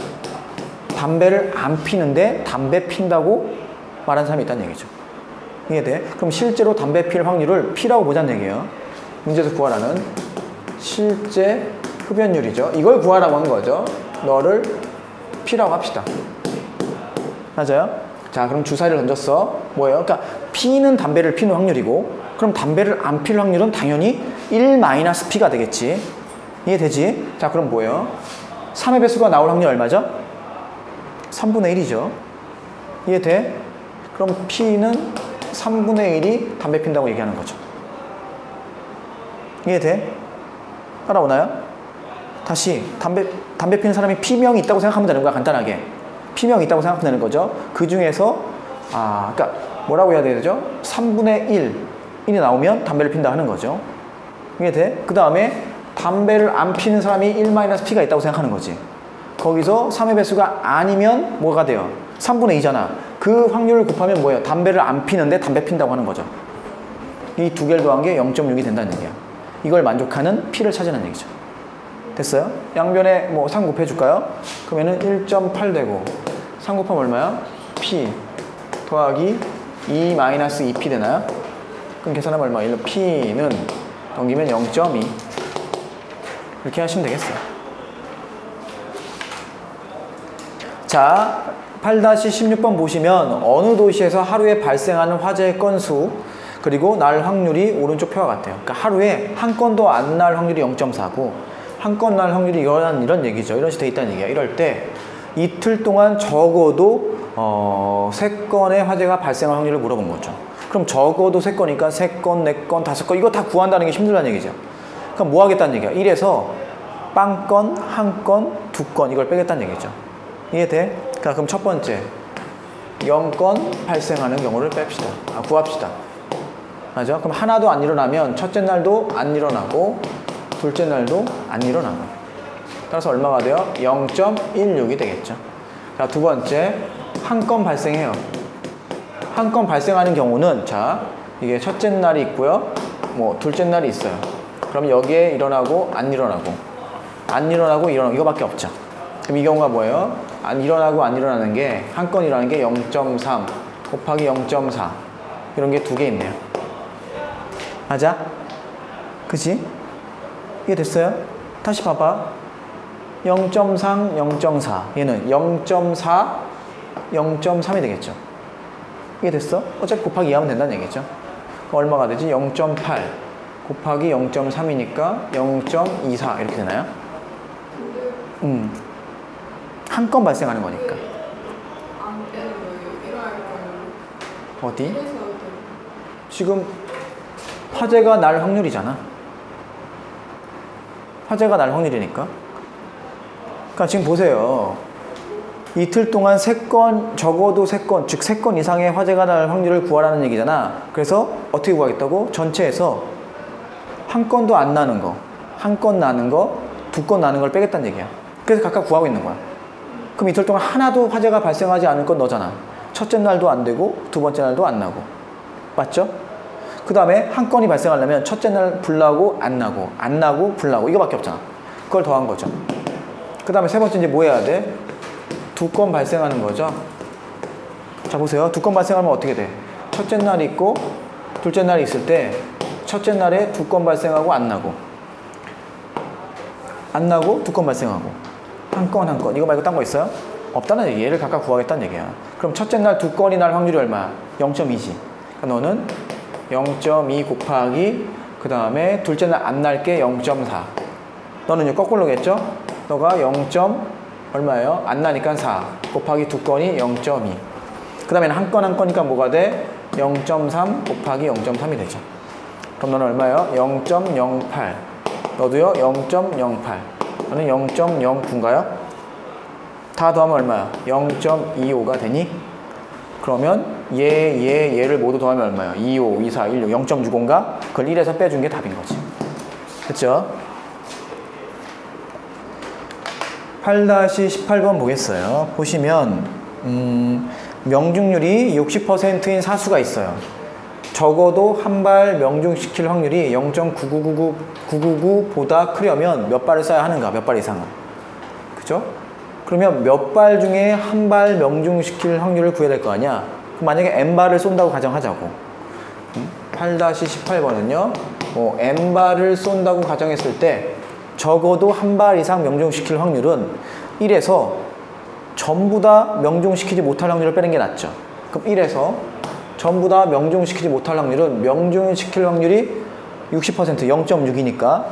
담배를 안 피는데 담배 핀다고 말하는 사람이 있다는 얘기죠. 이해돼? 그럼 실제로 담배 필 확률을 P라고 보자는 얘기예요. 문제에서 구하라는 실제 흡연율이죠. 이걸 구하라고 한 거죠. 너를 P라고 합시다. 맞아요? 자, 그럼 주사위를 던졌어. 뭐예요? 그러니까 P는 담배를 피는 확률이고 그럼 담배를 안 필 확률은 당연히 1-P가 되겠지. 이해되지? 자, 그럼 뭐예요? 3의 배수가 나올 확률 얼마죠? 3분의 1이죠. 이해돼? 그럼 P는 3분의 1이 담배 핀다고 얘기하는 거죠. 이해돼? 따라오나요? 다시 담배 피는 사람이 P명이 있다고 생각하면 되는 거야. 간단하게 P명이 있다고 생각하면 되는 거죠. 그 중에서 그러니까 뭐라고 해야 되죠? 3분의 1이 나오면 담배를 핀다 하는 거죠. 이해돼? 그 다음에 담배를 안 피는 사람이 1-P가 있다고 생각하는 거지. 거기서 3의 배수가 아니면 뭐가 돼요? 3분의 2잖아. 그 확률을 곱하면 뭐예요? 담배를 안 피는데 담배 핀다고 하는 거죠. 이 두 개를 더한 게 0.6이 된다는 얘기야. 이걸 만족하는 P를 찾으는 얘기죠. 됐어요? 양변에 뭐 3 곱해줄까요? 그러면은 1.8 되고 3 곱하면 얼마야? P 더하기 2-2P 되나요? 그럼 계산하면 얼마? P는 넘기면 0.2 이렇게 하시면 되겠어요. 자, 8-16번 보시면 어느 도시에서 하루에 발생하는 화재의 건수 그리고 날 확률이 오른쪽 표와 같아요. 그러니까 하루에 한 건도 안 날 확률이 0.4고 한 건 날 확률이 이런 얘기죠. 이런 식으로 돼 있다는 얘기야. 이럴 때 이틀 동안 적어도 3건의 화재가 발생할 확률을 물어본 거죠. 그럼 적어도 3건이니까 3건, 4건, 5건 이거 다 구한다는 게 힘들다는 얘기죠. 그럼 뭐 하겠다는 얘기야? 1에서 빵건, 한 건, 2건 이걸 빼겠다는 얘기죠. 이해돼? 그럼 첫 번째 0건 발생하는 경우를 뺍시다. 구합시다. 맞아? 그럼 하나도 안 일어나면 첫째 날도 안 일어나고 둘째 날도 안 일어나고. 따라서 얼마가 돼요? 0.16이 되겠죠. 자, 두 번째 한 건 발생해요. 한 건 발생하는 경우는 자, 이게 첫째 날이 있고요. 뭐 둘째 날이 있어요. 그럼 여기에 일어나고 안 일어나고 안 일어나고 일어나고 이거밖에 없죠. 그럼 이 경우가 뭐예요? 안 일어나고 안 일어나는 게 한 건 일어나는 게 0.3 곱하기 0.4 이런 게 두 개 있네요. 맞아? 그치? 이게 됐어요? 다시 봐봐. 0.3, 0.4 얘는 0.4, 0.3이 되겠죠. 이게 됐어? 어차피 곱하기 2 하면 된다는 얘기죠. 그럼 얼마가 되지? 0.8 곱하기 0.3이니까 0.24 이렇게 되나요? 한 건 발생하는 거니까. 어디? 지금 화재가 날 확률이잖아. 화재가 날 확률이니까. 그러니까 지금 보세요. 이틀 동안 3건, 적어도 3건, 즉 3건 이상의 화재가 날 확률을 구하라는 얘기잖아. 그래서 어떻게 구하겠다고? 전체에서 한 건도 안 나는 거, 한 건 나는 거, 2건 나는 걸 빼겠다는 얘기야. 그래서 각각 구하고 있는 거야. 그럼 이틀 동안 하나도 화재가 발생하지 않을 건 너잖아. 첫째 날도 안 되고 두 번째 날도 안 나고. 맞죠? 그 다음에 한 건이 발생하려면 첫째 날 불 나고 안 나고 안 나고 불 나고 이거밖에 없잖아. 그걸 더한 거죠. 그 다음에 세 번째 이제 뭐 해야 돼? 2건 발생하는 거죠. 자 보세요. 2건 발생하면 어떻게 돼? 첫째 날이 있고 둘째 날이 있을 때 첫째 날에 2건 발생하고 안 나고 2건 발생하고 한 건 이거 말고 딴 거 있어요? 없다는 얘기. 얘를 각각 구하겠다는 얘기야. 그럼 첫째 날 2건이 날 확률이 얼마야? 0.2지. 그러니까 너는 0.2 곱하기 그 다음에 둘째 날 안 날게 0.4. 너는 이제 거꾸로겠죠? 너가 0. 얼마예요? 안 나니까 4 곱하기 2건이 0.2. 그 다음에는 한 건이니까 뭐가 돼? 0.3 곱하기 0.3이 되죠. 그럼 너는 얼마예요? 0.08. 너도요? 0.08. 너는 0.09인가요? 다 더하면 얼마야? 0.25가 되니? 그러면 얘를 모두 더하면 얼마예요? 25, 24, 16, 0.65인가? 그걸 1에서 빼준 게 답인 거지. 그쵸? 8-18번 보겠어요. 보시면 명중률이 60%인 사수가 있어요. 적어도 한 발 명중시킬 확률이 0.999보다 크려면 몇 발을 쏴야 하는가? 몇 발 이상은. 그죠? 그러면 몇 발 중에 한 발 명중시킬 확률을 구해야 될 거 아니야? 그럼 만약에 n발을 쏜다고 가정하자고. 8-18번은요. n발을 쏜다고 가정했을 때 적어도 한 발 이상 명중시킬 확률은 1에서 전부 다 명중시키지 못할 확률을 빼는 게 낫죠. 그럼 1에서 전부 다 명중시키지 못할 확률은 명중시킬 확률이 60%, 0.6이니까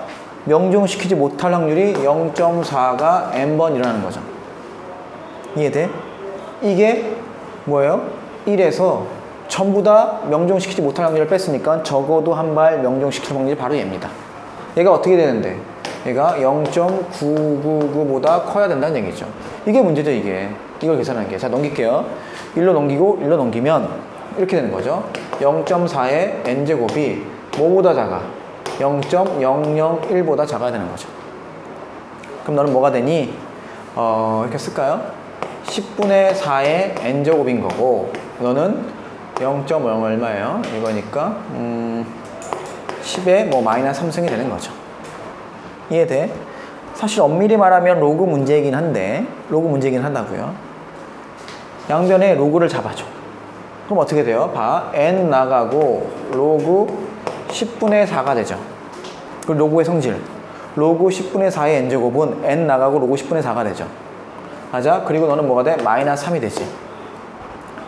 명중시키지 못할 확률이 0.4가 n번 일어나는 거죠. 이해돼? 이게 뭐예요? 1에서 전부 다 명중시키지 못할 확률을 뺐으니까 적어도 한 발 명중시킬 확률이 바로 얘입니다. 얘가 어떻게 되는데? 얘가 0.999보다 커야 된다는 얘기죠. 이게 문제죠, 이게. 이걸 계산하는 게. 자, 넘길게요. 1로 넘기고 1로 넘기면 이렇게 되는 거죠. 0.4의 n제곱이 뭐보다 작아? 0.001보다 작아야 되는 거죠. 그럼 너는 뭐가 되니? 이렇게 쓸까요? 10분의 4의 n제곱인 거고 너는 0.0 얼마예요? 이거니까 10의 뭐 마이너스 3승이 되는 거죠. 이해돼? 사실 엄밀히 말하면 로그 문제이긴 한다고요. 양변에 로그를 잡아줘. 그럼 어떻게 돼요? 봐. n 나가고 로그 10분의 4가 되죠. 그리고 로그의 성질. 로그 10분의 4의 n제곱은 n 나가고 로그 10분의 4가 되죠. 맞아? 그리고 너는 뭐가 돼? 마이너스 3이 되지.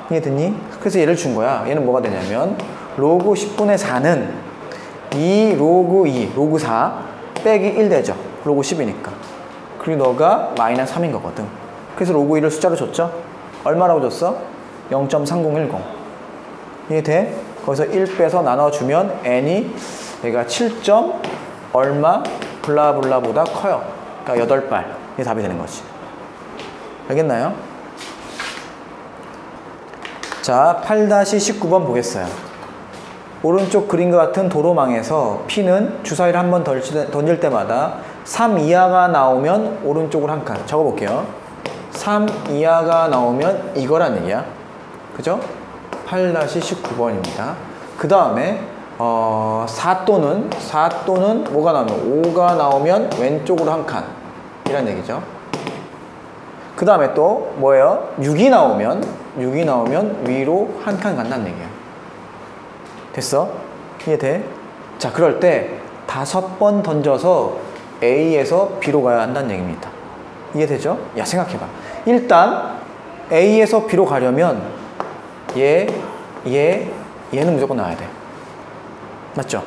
이해됐니? 그래서 얘를 준 거야. 얘는 뭐가 되냐면 로그 10분의 4는 2 로그 2, 로그 4 빼기 1 되죠. 로그 10이니까. 그리고 너가 마이너스 3인 거거든. 그래서 로그 2를 숫자로 줬죠? 얼마라고 줬어? 0.3010. 이해돼? 거기서 1 빼서 나눠주면 n이 얘가 7점 얼마 블라블라보다 커요. 그러니까 8발. 이게 답이 되는 거지. 알겠나요? 자, 8-19번 보겠어요. 오른쪽 그림과 같은 도로망에서 P는 주사위를 한 번 던질 때마다 3 이하가 나오면 오른쪽으로 한 칸. 적어볼게요. 3 이하가 나오면 이거란 얘기야. 그죠? 8-19번입니다. 그 다음에 4 또는 뭐가 나오면 5가 나오면 왼쪽으로 한 칸. 이란 얘기죠. 그 다음에 또 뭐예요? 6이 나오면 위로 한 칸 간다는 얘기야. 됐어? 이해돼? 자, 그럴 때 5번 던져서 A에서 B로 가야 한다는 얘기입니다. 이해되죠? 야, 생각해봐. 일단 A에서 B로 가려면 얘는 무조건 나와야 돼. 맞죠?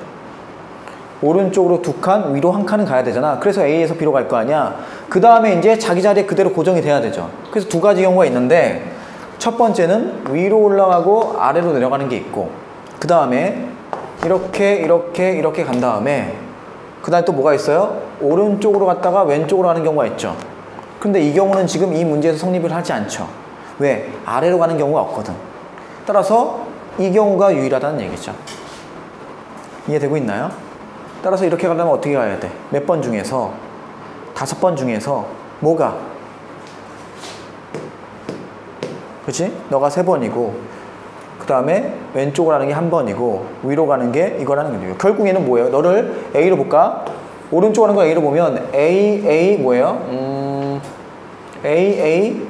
오른쪽으로 2칸, 위로 한 칸은 가야 되잖아. 그래서 A에서 B로 갈 거 아니야. 그 다음에 이제 자기 자리에 그대로 고정이 돼야 되죠. 그래서 두 가지 경우가 있는데, 첫 번째는 위로 올라가고 아래로 내려가는 게 있고, 그 다음에 이렇게 간 다음에 그 다음에 또 뭐가 있어요? 오른쪽으로 갔다가 왼쪽으로 가는 경우가 있죠. 근데 이 경우는 지금 이 문제에서 성립을 하지 않죠. 왜? 아래로 가는 경우가 없거든. 따라서 이 경우가 유일하다는 얘기죠. 이해되고 있나요? 따라서 이렇게 가려면 어떻게 가야 돼? 몇 번 중에서 5번 중에서 뭐가? 그치? 너가 3번이고 그 다음에 왼쪽으로 가는 게 1번이고 위로 가는 게 이거라는 거예요. 결국에는 뭐예요? 너를 A로 볼까? 오른쪽 가는 거 A로 보면 A 뭐예요? A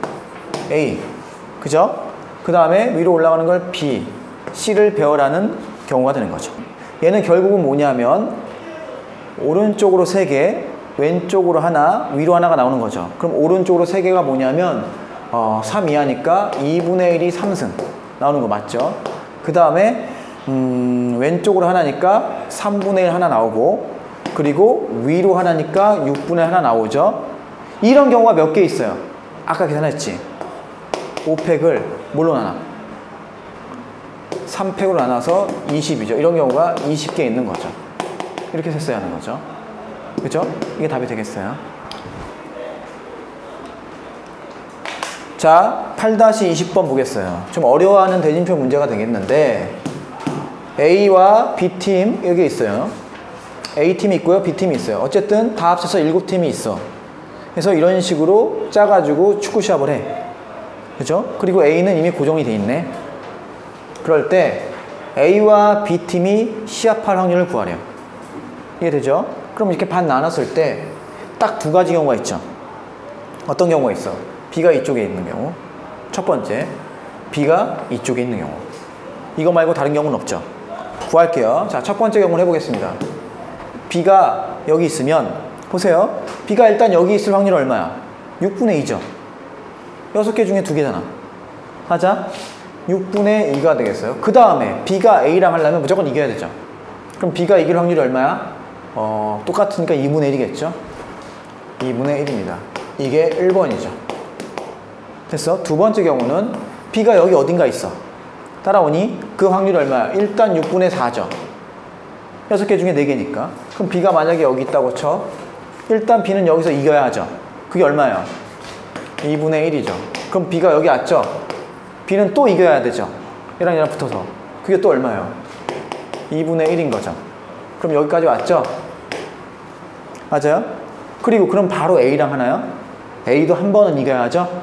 그죠? 그 다음에 위로 올라가는 걸 B, C를 배워라는 경우가 되는 거죠. 얘는 결국은 뭐냐면 오른쪽으로 3개, 왼쪽으로 하나, 위로 하나가 나오는 거죠. 그럼 오른쪽으로 3개가 뭐냐면 3 이하니까 2분의 1이 3승 나오는 거 맞죠? 그 다음에 왼쪽으로 하나니까 3분의 1 하나 나오고, 그리고 위로 하나니까 6분의 1 하나 나오죠. 이런 경우가 몇 개 있어요? 아까 계산했지? 5팩을 뭘로 나눠? 3팩으로 나눠서 20이죠. 이런 경우가 20개 있는 거죠. 이렇게 했어야 하는 거죠. 그죠? 이게 답이 되겠어요. 자, 8-20번 보겠어요. 좀 어려워하는 대진표 문제가 되겠는데, A와 B팀 여기 있어요. A팀이 있고요, B팀이 있어요. 어쨌든 다 합쳐서 7팀이 있어. 그래서 이런 식으로 짜가지고 축구 시합을 해. 그죠? 그리고 A는 이미 고정이 돼 있네. 그럴 때 A와 B팀이 시합할 확률을 구하래요. 이해되죠? 그럼 이렇게 반 나눴을 때 딱 2가지 경우가 있죠. 어떤 경우가 있어? B가 이쪽에 있는 경우, 첫 번째 B가 이쪽에 있는 경우. 이거 말고 다른 경우는 없죠. 구할게요. 자, 첫 번째 경우를 해보겠습니다. B가 여기 있으면 보세요. B가 일단 여기 있을 확률은 얼마야? 6분의 2죠. 6개 중에 2개잖아. 하자. 6분의 2가 되겠어요. 그 다음에 B가 A랑 하려면 무조건 이겨야 되죠. 그럼 B가 이길 확률이 얼마야? 똑같으니까 2분의 1이겠죠. 2분의 1입니다. 이게 1번이죠. 됐어? 두 번째 경우는 B가 여기 어딘가 있어. 따라오니 그 확률이 얼마야? 일단 6분의 4죠. 6개 중에 4개니까. 그럼 B가 만약에 여기 있다고 쳐. 일단 B는 여기서 이겨야 하죠. 그게 얼마예요? 2분의 1이죠. 그럼 B가 여기 왔죠? B는 또 이겨야 되죠. 얘랑 얘랑 붙어서. 그게 또 얼마예요? 2분의 1인 거죠. 그럼 여기까지 왔죠? 맞아요? 그리고 그럼 바로 A랑 하나요? A도 한 번은 이겨야 하죠?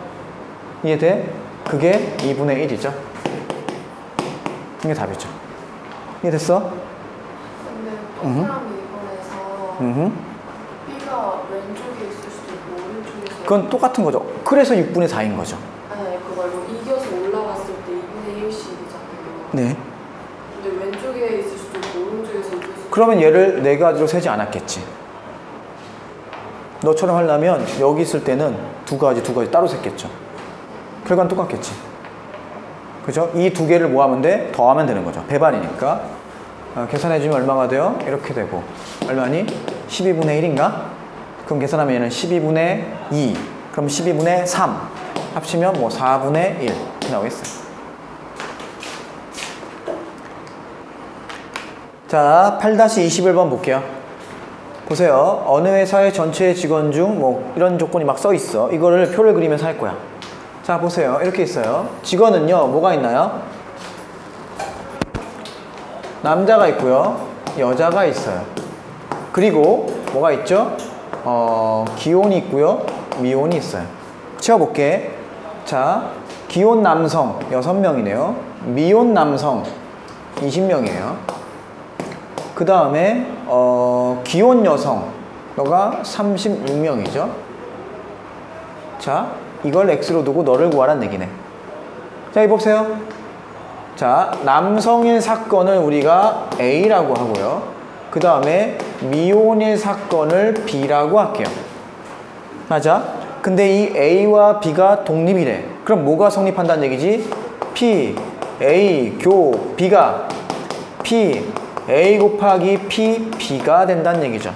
이해돼? 그게 2분의 1이죠. 이게 답이죠. 이해됐어? 근데 동그라미 이번에서 B가 왼쪽에 있을 수도 있고 오른쪽에 그건 똑같은 거죠. 그래서 6분의 4인 거죠. 아니 그걸로 이겨서 올라갔을 때 2분의 1씩이잖아요. 네. 근데 왼쪽에 있을 수도 있고 오른쪽에서 이길 수도 있고. 그러면 얘를 4가지로 세지 않았겠지. 너처럼 하려면 여기 있을 때는 2가지 따로 셌겠죠. 결과는 똑같겠지. 그죠? 이 2개를 뭐 하면 돼? 더하면 되는 거죠. 배반이니까. 계산해주면 얼마가 돼요? 이렇게 되고. 얼마니? 12분의 1인가? 그럼 계산하면 얘는 12분의 2. 그럼 12분의 3. 합치면 뭐 4분의 1. 이렇게 나오겠어요. 자, 8-21번 볼게요. 보세요. 어느 회사의 전체 직원 중 뭐 이런 조건이 막 써 있어. 이거를 표를 그리면서 할 거야. 자, 보세요. 이렇게 있어요. 직원은요, 뭐가 있나요? 남자가 있고요, 여자가 있어요. 그리고 뭐가 있죠? 기혼이 있고요, 미혼이 있어요. 채워볼게. 자, 기혼 남성 6명이네요. 미혼 남성 20명이에요. 그 다음에 기혼 여성 너가 36명이죠. 자, 이걸 X로 두고 너를 구하라는 얘기네. 자, 이거 보세요. 자, 남성일 사건을 우리가 A라고 하고요. 그 다음에 미혼일 사건을 B라고 할게요. 맞아? 근데 이 A와 B가 독립이래. 그럼 뭐가 성립한다는 얘기지? P, A, 교, B가 P, A 곱하기 P, B가 된다는 얘기죠.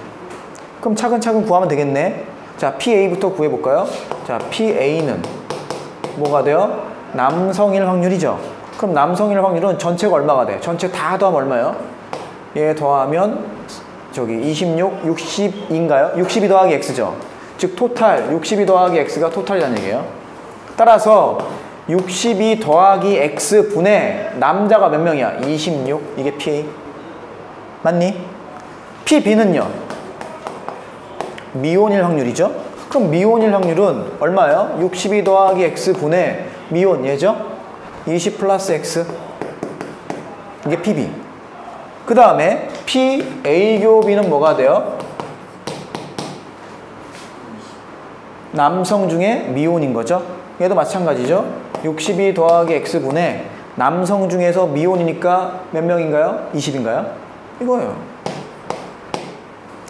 그럼 차근차근 구하면 되겠네. 자, PA부터 구해볼까요? 자, PA는 뭐가 돼요? 남성일 확률이죠. 그럼 남성일 확률은 전체가 얼마가 돼? 전체 다 더하면 얼마예요? 얘 더하면 저기 26, 60인가요? 62 더하기 X죠. 즉 토탈 62 더하기 X가 토탈이라는 얘기예요. 따라서 62 더하기 X 분의 남자가 몇 명이야? 26. 이게 PA. 맞니? PB는요? 미혼일 확률이죠. 그럼 미혼일 확률은 얼마예요? 62 더하기 X 분의 미혼 얘죠? 20 플러스 X. 이게 PB. 그 다음에 PA교B는 뭐가 돼요? 남성 중에 미혼인 거죠. 얘도 마찬가지죠. 62 더하기 X분의 남성 중에서 미혼이니까 몇 명인가요? 20인가요? 이거예요.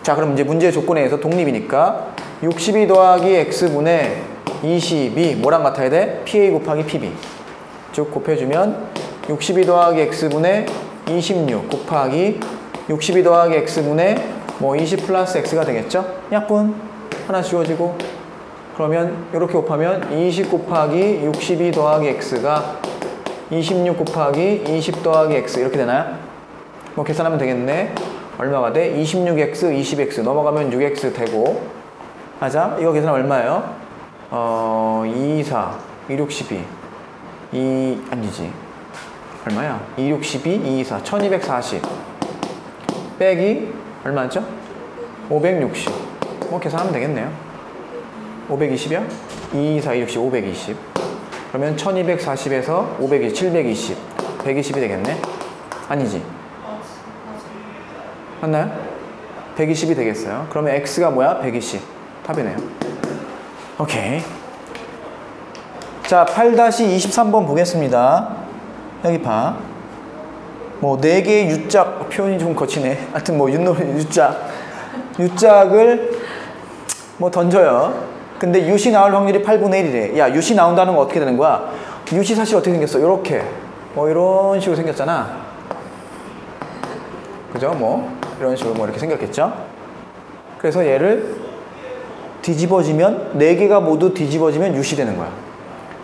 자, 그럼 이제 문제의 조건에 의해서 독립이니까 62 더하기 X분의 20이 뭐랑 같아야 돼? PA 곱하기 PB. 쭉 곱해주면 62 더하기 X분의 26 곱하기 62 더하기 X분의 뭐 20 플러스 X가 되겠죠? 약분 하나 지워지고, 그러면 이렇게 곱하면 20 곱하기 62 더하기 X가 26 곱하기 20 더하기 X 이렇게 되나요? 뭐 계산하면 되겠네. 얼마가 돼? 26X, 20X 넘어가면 6X 되고. 맞아? 이거 계산 얼마예요? 224, 262 아니지, 얼마야? 262, 224 1240 빼기 얼마죠? 560. 뭐 계산하면 되겠네요. 520이요? 224, 260, 520. 그러면 1240에서 520, 720 120이 되겠네? 아니지? 맞나요? 120이 되겠어요. 그러면 X가 뭐야? 120. 답이네요. 오케이. 자, 8-23번 보겠습니다. 여기 봐. 뭐 4개의 U짝, 표현이 좀 거치네. 하여튼 뭐 U짝을 뭐 던져요. 근데 U시 나올 확률이 8분의 1이래. 야, U시 나온다는 건 어떻게 되는 거야? U시 사실 어떻게 생겼어? 요렇게 뭐 이런 식으로 생겼잖아. 그죠? 뭐 이런 식으로 뭐 이렇게 생겼겠죠? 그래서 얘를 뒤집어지면 4개가 모두 뒤집어지면 U시 되는 거야.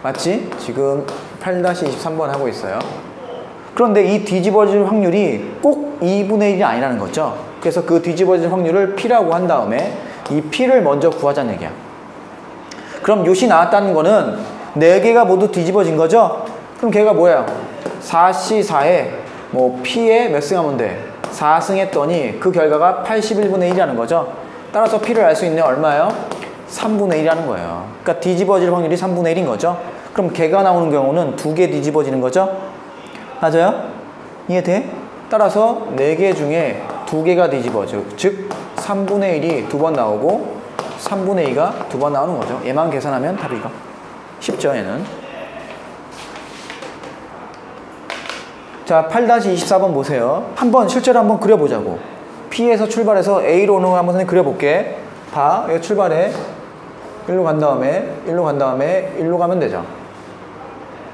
맞지? 지금 8-23번 하고 있어요. 그런데 이 뒤집어질 확률이 꼭 2분의 1이 아니라는 거죠. 그래서 그 뒤집어질 확률을 P라고 한 다음에 이 P를 먼저 구하자는 얘기야. 그럼 U시 나왔다는 거는 4개가 모두 뒤집어진 거죠? 그럼 걔가 뭐야? 4C 4에 뭐 P에 몇 승 하면 돼? 4승 했더니 그 결과가 81분의 1이라는 거죠. 따라서 P를 알 수 있는 얼마예요? 3분의 1이라는 거예요. 그러니까 뒤집어질 확률이 3분의 1인 거죠. 그럼 걔가 나오는 경우는 2개 뒤집어지는 거죠? 맞아요? 이해돼? 따라서 4개 중에 2개가 뒤집어져. 즉 3분의 1이 2번 나오고 3분의 2가 2번 나오는 거죠. 얘만 계산하면 답이가 쉽죠, 얘는. 자, 8-24번 보세요. 실제로 한번 그려보자고. P에서 출발해서 A로 오는 걸 한번 그려볼게. 봐, 여기 출발해. 1로 간 다음에 1로 간 다음에 1로 가면 되죠.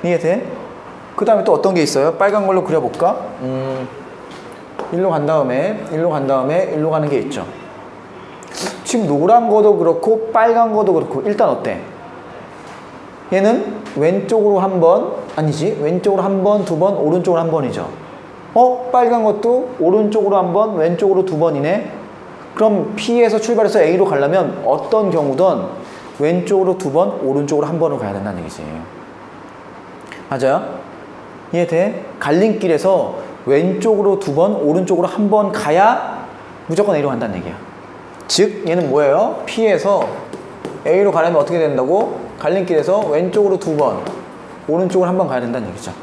이해돼? 그 다음에 또 어떤 게 있어요? 빨간 걸로 그려볼까? 1로 간 다음에 1로 간 다음에 1로 가는 게 있죠. 지금 노란 거도 그렇고 빨간 거도 그렇고 일단 어때? 얘는 왼쪽으로 한 번, 아니지, 왼쪽으로 한 번, 2번, 오른쪽으로 한 번이죠. 빨간 것도 오른쪽으로 한 번, 왼쪽으로 2번이네. 그럼 P에서 출발해서 A로 가려면 어떤 경우든 왼쪽으로 2번, 오른쪽으로 한 번을 가야 된다는 얘기지. 맞아요? 이해돼? 갈림길에서 왼쪽으로 2번, 오른쪽으로 1번 가야 무조건 A로 간다는 얘기야. 즉 얘는 뭐예요? P에서 A로 가려면 어떻게 된다고? 갈림길에서 왼쪽으로 2번, 오른쪽으로 1번 가야 된다는 얘기죠.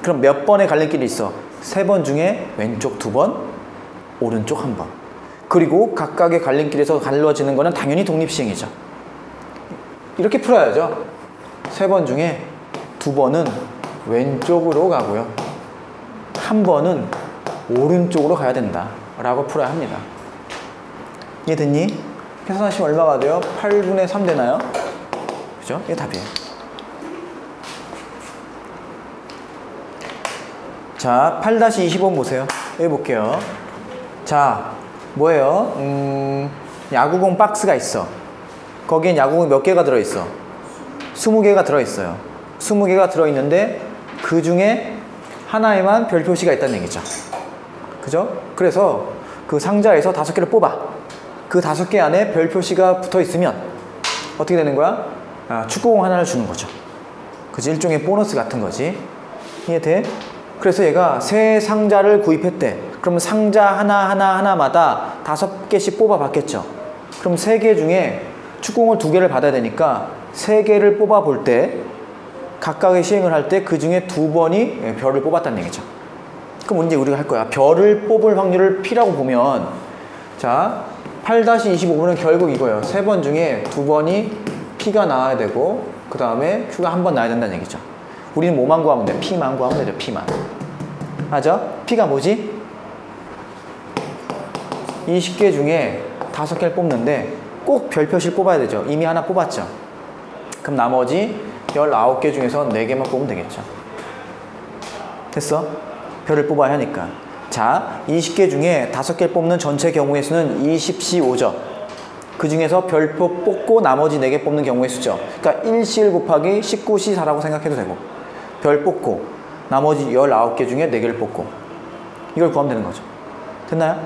그럼 몇 번의 갈림길이 있어? 3번 중에 왼쪽 2번, 오른쪽 1번. 그리고 각각의 갈림길에서 갈라지는 거는 당연히 독립시행이죠. 이렇게 풀어야죠. 3번 중에 2번은 왼쪽으로 가고요. 1번은 오른쪽으로 가야 된다 라고 풀어야 합니다. 이해됐니? 계산하시면 얼마가 돼요? 8분의 3 되나요? 그죠? 이게 답이에요. 자, 8-25번 보세요. 여기 볼게요. 자, 뭐예요? 야구공 박스가 있어. 거기엔 야구공이 몇 개가 들어있어? 20개가 들어있어요. 20개가 들어있는데 그 중에 하나에만 별 표시가 있다는 얘기죠. 그죠? 그래서 그 상자에서 5개를 뽑아. 그 5개 안에 별 표시가 붙어 있으면 어떻게 되는 거야? 축구공 하나를 주는 거죠. 그지? 일종의 보너스 같은 거지. 이해돼? 그래서 얘가 새 상자를 구입했대. 그러면 상자 하나마다 5개씩 뽑아 봤겠죠. 그럼 3개 중에 축구공을 2개를 받아야 되니까 3개를 뽑아 볼 때 각각의 시행을 할 때 그 중에 2번이 별을 뽑았다는 얘기죠. 그럼 이제 우리가 할 거야. 별을 뽑을 확률을 P라고 보면, 자, 8-25번은 결국 이거예요. 3번 중에 2번이 P가 나와야 되고 그 다음에 Q가 1번 나와야 된다는 얘기죠. 우리는 뭐만 구하면 돼? P만 구하면 되죠. P만. 맞아? P가 뭐지? 20개 중에 5개를 뽑는데 꼭 별 표시를 뽑아야 되죠. 이미 하나 뽑았죠. 그럼 나머지 19개 중에서 4개만 뽑으면 되겠죠. 됐어? 별을 뽑아야 하니까. 자, 20개 중에 5개를 뽑는 전체 경우의 수는 20C5죠. 그 중에서 별표 뽑고 나머지 4개 뽑는 경우의 수죠. 그러니까 1C1 곱하기 19C4라고 생각해도 되고, 별 뽑고 나머지 19개 중에 4개를 뽑고 이걸 구하면 되는 거죠. 됐나요?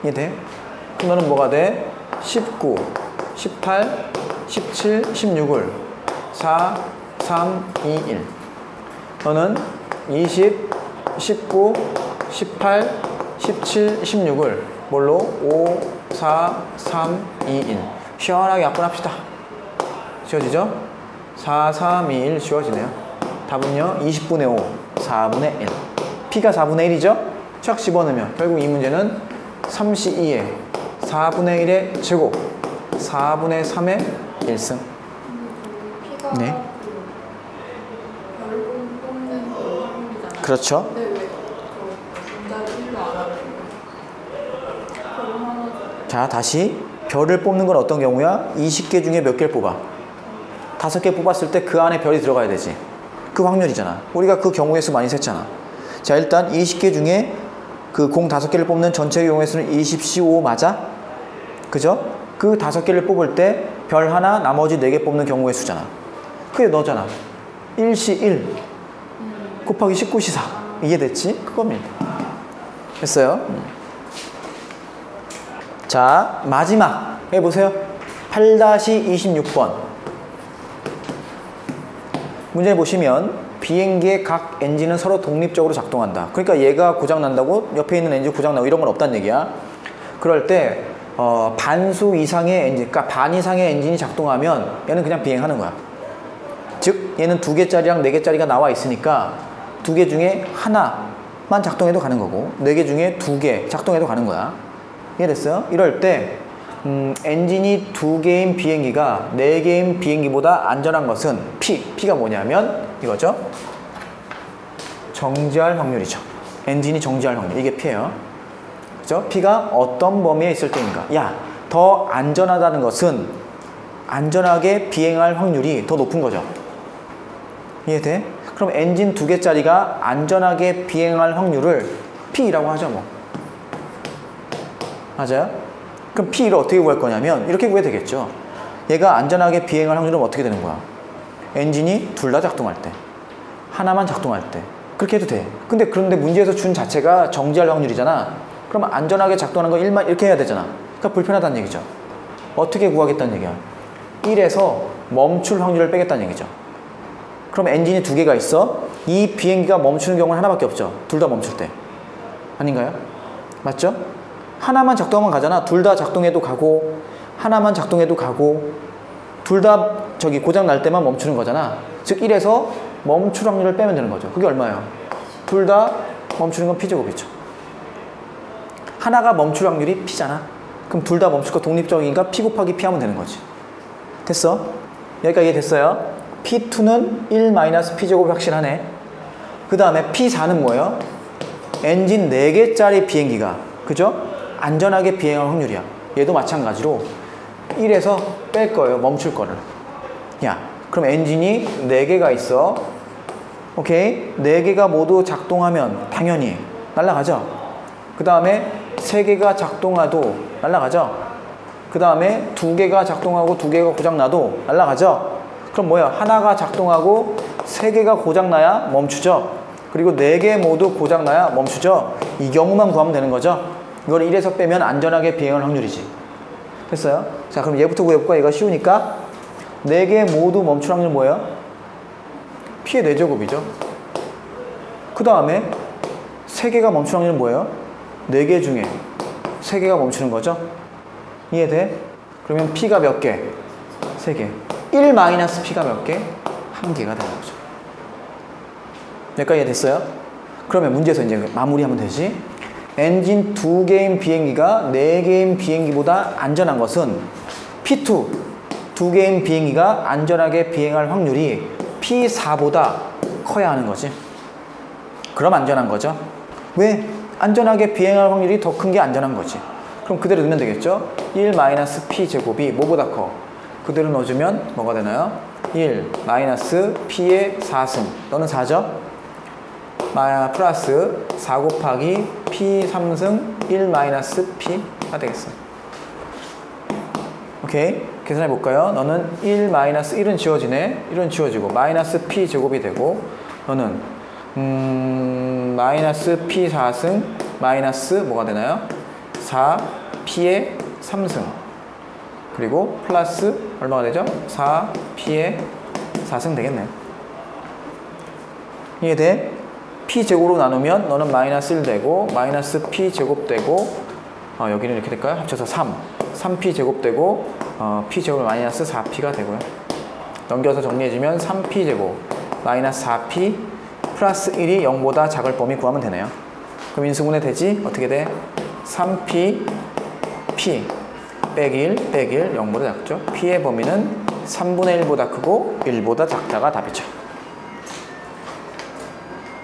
이해돼? 그럼 너는 뭐가 돼? 19, 18, 17, 16을 4, 3, 2, 1. 너는 20, 19, 18, 17, 16을 뭘로? 5, 4, 3, 2, 1. 시원하게 약분합시다. 지워지죠? 4, 3, 2, 1 지워지네요. 답은요, 20분의 5, 4분의 1. P가 4분의 1이죠? 척 집어넣으면 결국 이 문제는 3C2에 4분의 1의 제곱, 4분의 3의 1승. P가 네. 별 뽑는 확률이잖아요. 그렇죠. 근데 왜 전자를 1로 안 하는 거예요? 자, 다시 별을 뽑는 건 어떤 경우야? 20개 중에 몇 개를 뽑아? 5개 뽑았을 때 그 안에 별이 들어가야 되지. 그 확률이잖아. 우리가 그 경우의 수 많이 셌잖아. 자, 일단 20개 중에 그 공 5개를 뽑는 전체 경우의 수는 20C5 맞아? 그죠? 그 5개를 뽑을 때 별 하나, 나머지 4개 뽑는 경우의 수잖아. 그게 너잖아. 1C1 곱하기 19C4. 이해됐지? 그겁니다. 됐어요? 자, 마지막 해보세요. 8-26번 문제 보시면 비행기의 각 엔진은 서로 독립적으로 작동한다. 그러니까 얘가 고장난다고 옆에 있는 엔진 고장나고 이런 건 없다는 얘기야. 그럴 때 반수 이상의 엔진, 그러니까 반 이상의 엔진이 작동하면 얘는 그냥 비행하는 거야. 즉 얘는 2개짜리랑 4개짜리가 나와 있으니까 2개 중에 하나만 작동해도 가는 거고 4개 중에 2개 작동해도 가는 거야. 이해됐어요? 이럴 때 엔진이 2개인 비행기가 4개인 비행기보다 안전한 것은 P가 뭐냐면 이거죠. 정지할 확률이죠. 엔진이 정지할 확률. 이게 P예요. 그죠? P가 어떤 범위에 있을 때인가. 야, 더 안전하다는 것은 안전하게 비행할 확률이 더 높은 거죠. 이해돼? 그럼 엔진 2개짜리가 안전하게 비행할 확률을 P라고 하죠, 뭐. 맞아요? 그럼 P를 어떻게 구할 거냐면 이렇게 구해야 되겠죠. 얘가 안전하게 비행할 확률은 어떻게 되는 거야? 엔진이 둘 다 작동할 때, 하나만 작동할 때 그렇게 해도 돼. 그런데 문제에서 준 자체가 정지할 확률이잖아. 그러면 안전하게 작동하는 거 1만 이렇게 해야 되잖아. 그러니까 불편하다는 얘기죠. 어떻게 구하겠다는 얘기야? 1에서 멈출 확률을 빼겠다는 얘기죠. 그럼 엔진이 2개가 있어. 이 비행기가 멈추는 경우는 하나밖에 없죠. 둘 다 멈출 때. 아닌가요? 맞죠? 하나만 작동하면 가잖아. 둘 다 작동해도 가고, 하나만 작동해도 가고, 둘 다 저기 고장 날 때만 멈추는 거잖아. 즉 1에서 멈출 확률을 빼면 되는 거죠. 그게 얼마예요? 둘 다 멈추는 건 P제곱이죠. 하나가 멈출 확률이 P잖아. 그럼 둘 다 멈출 거 독립적이니까 P 곱하기 P 하면 되는 거지. 됐어? 여기까지 이해됐어요? P2는 1-P제곱이 확실하네. 그 다음에 P4는 뭐예요? 엔진 4개짜리 비행기가, 그죠? 안전하게 비행할 확률이야. 얘도 마찬가지로 1에서 뺄 거예요. 멈출 거를. 야, 그럼 엔진이 4개가 있어. 오케이? 4개가 모두 작동하면 당연히 날아가죠. 그 다음에 3개가 작동해도 날아가죠. 그 다음에 2개가 작동하고 2개가 고장나도 날아가죠. 그럼 뭐야? 하나가 작동하고 3개가 고장나야 멈추죠. 그리고 4개 모두 고장나야 멈추죠. 이 경우만 구하면 되는 거죠. 이걸 1에서 빼면 안전하게 비행할 확률이지. 됐어요? 자, 그럼 얘부터 구해볼까? 얘가 쉬우니까 4개 모두 멈출 확률 뭐예요? P의 4제곱이죠. 그 다음에 3개가 멈출 확률은 뭐예요? 4개 중에 3개가 멈추는 거죠. 이해돼? 그러면 P가 몇 개? 3개. 1-P가 몇 개? 1개가 되는 거죠. 여기까지 이해됐어요? 그러면 문제에서 이제 마무리하면 되지. 엔진 2개인 비행기가 4개인 비행기보다 안전한 것은 P2, 2개인 비행기가 안전하게 비행할 확률이 P4보다 커야 하는 거지. 그럼 안전한 거죠. 왜? 안전하게 비행할 확률이 더 큰 게 안전한 거지. 그럼 그대로 넣으면 되겠죠. 1-P제곱이 뭐보다 커? 그대로 넣어주면 뭐가 되나요? 1-P의 4승. 너는 4죠? 플러스 4 곱하기 P 3승 1-P가 되겠어. 오케이? 계산해 볼까요? 너는 1-1은 지워지네. 1은 지워지고 마이너스 P 제곱이 되고, 너는 마이너스 P 4승 마이너스 뭐가 되나요? 4P의 3승. 그리고 플러스 얼마가 되죠? 4P의 4승 되겠네. 이해돼? P제곱으로 나누면 너는 마이너스 1 되고, 마이너스 P제곱 되고, 여기는 이렇게 될까요? 합쳐서 3P제곱 되고, P제곱 마이너스 4P가 되고요. 넘겨서 정리해주면 3P제곱 마이너스 4P 플러스 1이 0보다 작을 범위 구하면 되네요. 그럼 인수분해 되지? 어떻게 돼? 3P P 빼기 1 빼기 1 0보다 작죠? P의 범위는 3분의 1보다 크고 1보다 작다가 답이죠.